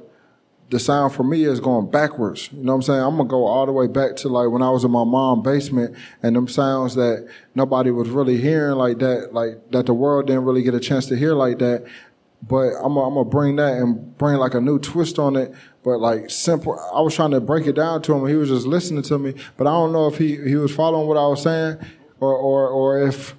the sound for me is going backwards. You know what I'm saying? I'm going to go all the way back to like when I was in my mom's basement and them sounds that nobody was really hearing like that the world didn't really get a chance to hear like that. But I'm gonna bring that and bring like a new twist on it, but like simple. I was trying to break it down to him, and he was just listening to me. But I don't know if he was following what I was saying, or if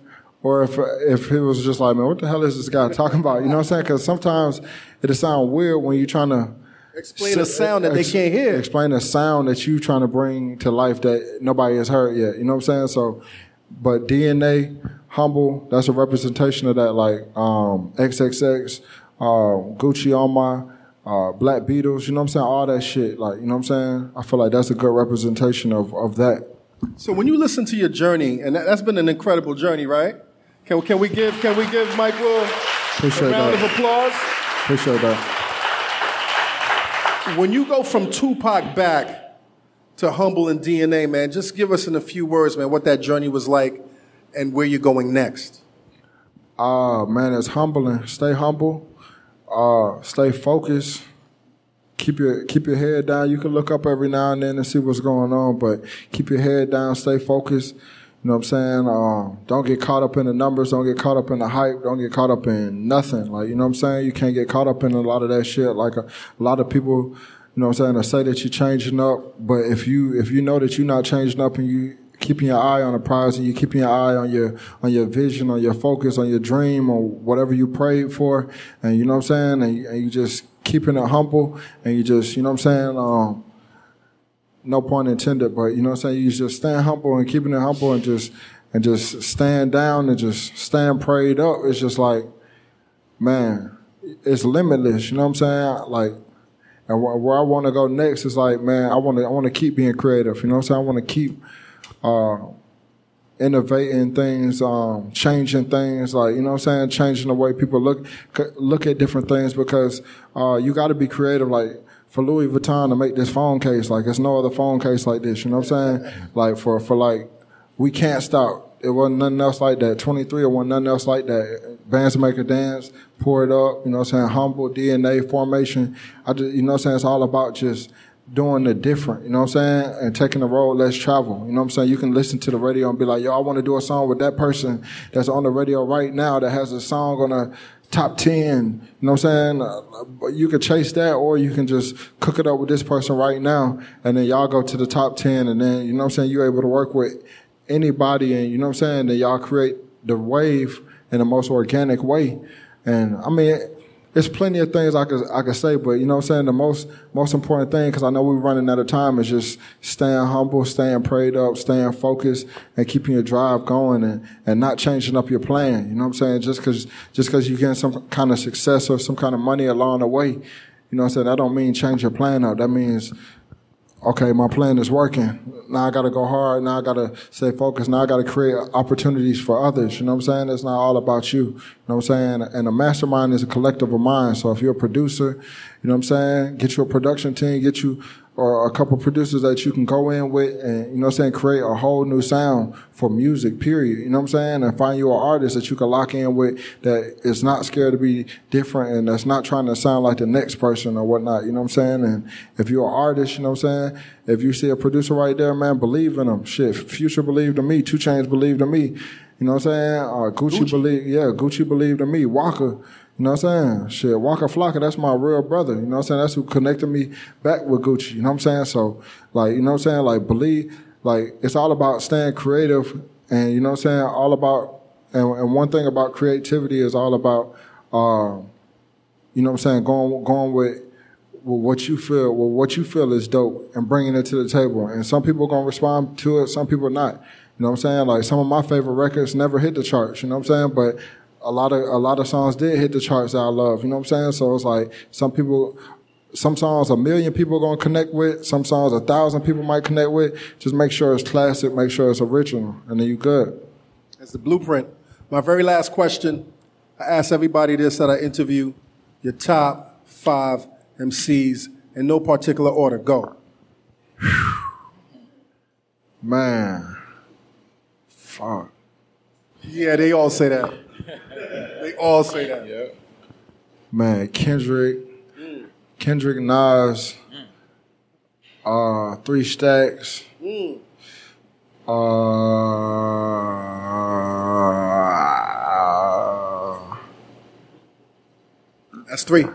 he was just like, man, what the hell is this guy talking about? You know what I'm saying? Because sometimes it'll sound weird when you're trying to explain a sound that they can't hear. Explain a sound that you're trying to bring to life that nobody has heard yet. You know what I'm saying? So, but DNA. Humble, that's a representation of that, like XXX, Gucci on my, Black Beatles, you know what I'm saying? All that shit, like, you know what I'm saying? I feel like that's a good representation of that. So when you listen to your journey, and that's been an incredible journey, right? Can we give Mike Will a round of applause? Appreciate that. When you go from Tupac back to Humble and DNA, man, just give us in a few words, man, what that journey was like and where you're going next. Man, it's humbling. Stay humble. Stay focused. Keep your head down. You can look up every now and then and see what's going on, but keep your head down. Stay focused. You know what I'm saying? Don't get caught up in the numbers. Don't get caught up in the hype. Don't get caught up in nothing. Like, you know what I'm saying? You can't get caught up in a lot of that shit. Like a lot of people, you know what I'm saying, they say that you're changing up, but if you know that you're not changing up and you keeping your eye on the prize and you keeping your eye on your vision, on your focus, on your dream, or whatever you prayed for, and you know what I'm saying, and you just keeping it humble, and you just, you know what I'm saying, no pun intended, but you know what I'm saying, you just stand humble and keeping it humble and just stand down and just stand prayed up. It's just like, man, it's limitless, you know what I'm saying? Like, and where I want to go next is like, man, I want to keep being creative, you know what I'm saying? I want to keep innovating things, changing things, like, you know what I'm saying, changing the way people look at different things, because you got to be creative. Like, for Louis Vuitton to make this phone case, like, there's no other phone case like this, you know what I'm saying? Like, for like, we can't stop. It wasn't nothing else like that. 23, it wasn't nothing else like that. Bands Make a Dance, Pour It Up, you know what I'm saying, Humble, DNA, Formation. You know what I'm saying, it's all about just doing the different, you know what I'm saying, and taking the road less travel. You know what I'm saying? You can listen to the radio and be like, yo, I want to do a song with that person that's on the radio right now that has a song on a top 10, you know what I'm saying? You could chase that, or you can just cook it up with this person right now, and then y'all go to the top 10, and then, you know what I'm saying, you're able to work with anybody, and you know what I'm saying, then y'all create the wave in the most organic way. And I mean, there's plenty of things I could say, but you know what I'm saying, the most important thing, because I know we're running out of time, is just staying humble, staying prayed up, staying focused, and keeping your drive going, and not changing up your plan. You know what I'm saying? Just because you get some kind of success or some kind of money along the way, you know what I'm saying, that don't mean change your plan up. That means, okay, my plan is working. Now I got to go hard. Now I got to stay focused. Now I got to create opportunities for others. You know what I'm saying? It's not all about you. You know what I'm saying? And a mastermind is a collective of minds. So if you're a producer, you know what I'm saying, get you a production team, get you or a couple producers that you can go in with and, you know what I'm saying, create a whole new sound for music, period. You know what I'm saying? And find you an artist that you can lock in with that is not scared to be different and that's not trying to sound like the next person or whatnot. You know what I'm saying? And if you're an artist, you know what I'm saying, if you see a producer right there, man, believe in them. Shit, Future believed in me. 2 Chainz believed in me. You know what I'm saying? Gucci believed in me. Walker. You know what I'm saying? Shit, Waka Flocka, that's my real brother. You know what I'm saying? That's who connected me back with Gucci. You know what I'm saying? So, like, you know what I'm saying? Like, believe, like, it's all about staying creative and, you know what I'm saying? All about, and one thing about creativity is all about, you know what I'm saying? Going with what you feel is dope and bringing it to the table. And some people are going to respond to it, some people not. You know what I'm saying? Like, some of my favorite records never hit the charts, you know what I'm saying? But a lot of songs did hit the charts that I love, you know what I'm saying? So it's like some songs 1 million people are going to connect with, some songs 1,000 people might connect with. Just make sure it's classic, make sure it's original, and then you good. That's the blueprint. My very last question, I ask everybody this that I interview, your top 5 MCs in no particular order. Go. Man. Fuck. Yeah, they all say that. They all say that. Yeah. Man, Kendrick, Nas, 3 Stacks, That's 3.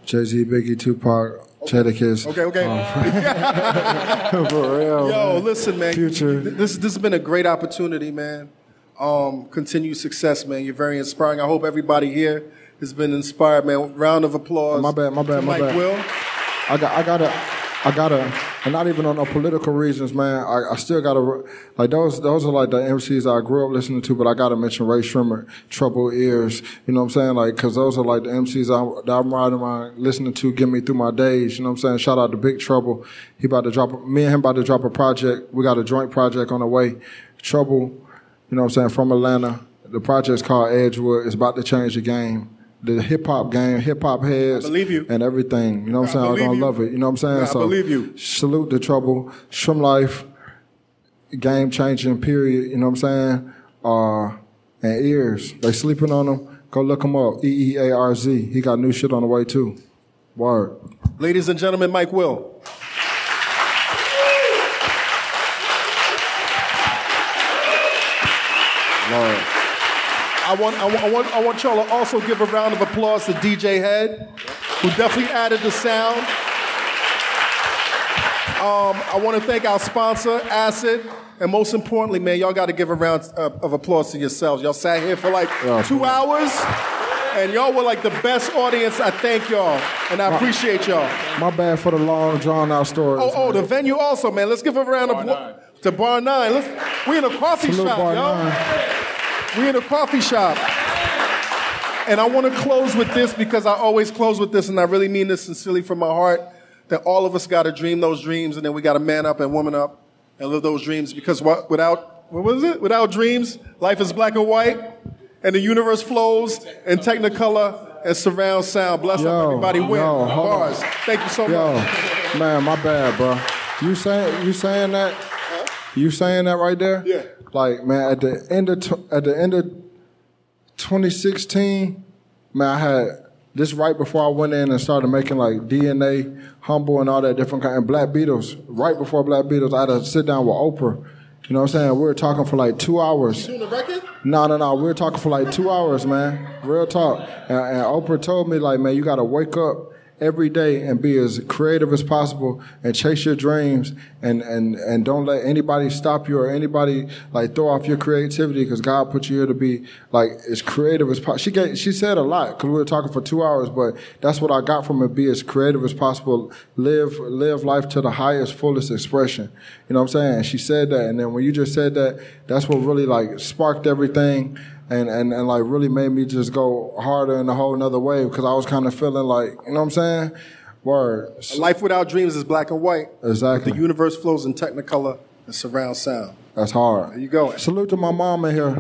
Jay-Z, Biggie, Tupac, Jadakiss. Okay. For real. Yo, man. listen, man. Future. This has been a great opportunity, man. Continued success, man. You're very inspiring. I hope everybody here has been inspired, man. Round of applause. My bad. to Mike Will. I gotta, and not even on no political reasons, man. I still gotta, like those are like the MCs I grew up listening to, but I gotta mention Ray Shrimmer, Trouble Ears, you know what I'm saying? Like, cause those are like the MCs that I'm riding around listening to, get me through my days, you know what I'm saying? Shout out to Big Trouble. Me and him about to drop a project. We got a joint project on the way. Trouble, you know what I'm saying, from Atlanta. The project's called Edgewood. It's about to change the game. The hip-hop game, hip-hop heads, I believe you. And everything. You know what I'm saying? I'm going to love it. You know what I'm saying? I believe you. Salute the Trouble. Shrimp Life, game-changing, period. You know what I'm saying? And Ears. They sleeping on them. Go look him up. EEARZ. He got new shit on the way, too. Word. Ladies and gentlemen, Mike Will. Lord. I want y'all to also give a round of applause to DJ Head, who definitely added the sound. I want to thank our sponsor, Acid, and most importantly, man, y'all got to give a round of applause to yourselves. Y'all sat here for like 2 hours, and y'all were like the best audience. I thank y'all, and I appreciate y'all. My bad for the long, drawn-out stories. Oh, the venue also, man. Let's give a round of applause to Bar 9. We in a coffee Salute shop, Bar yo. 9. We in a coffee shop. And I want to close with this because I always close with this, and I really mean this sincerely from my heart, that all of us got to dream those dreams, and then we got to man up and woman up and live those dreams, because without dreams, life is black and white, and the universe flows in technicolor and surround sound. Bless up, everybody win. Bars. Thank you so much. Man, my bad, bro. You saying that? Huh? You saying that right there? Yeah. Like, man, at the end of 2016, man, I had this right before I went in and started making like DNA, Humble, and all that different kind, and Black Beatles. Right before Black Beatles, I had to sit down with Oprah. You know what I'm saying? We were talking for like 2 hours. You doing the record? No. We were talking for like 2 hours, man. Real talk. And Oprah told me, like, man, you got to wake up every day and be as creative as possible and chase your dreams and don't let anybody stop you or anybody like throw off your creativity, because God put you here to be like as creative as possible. She said a lot because we were talking for 2 hours, but that's what I got from it. Be as creative as possible. Live life to the highest, fullest expression. You know what I'm saying? She said that, and then when you just said that, that's what really like sparked everything. And like really made me just go harder in a whole nother way, because I was kind of feeling like, you know what I'm saying? Words. A life without dreams is black and white. Exactly. The universe flows in technicolor and surround sound. That's hard. There you go. Salute to my mom in here.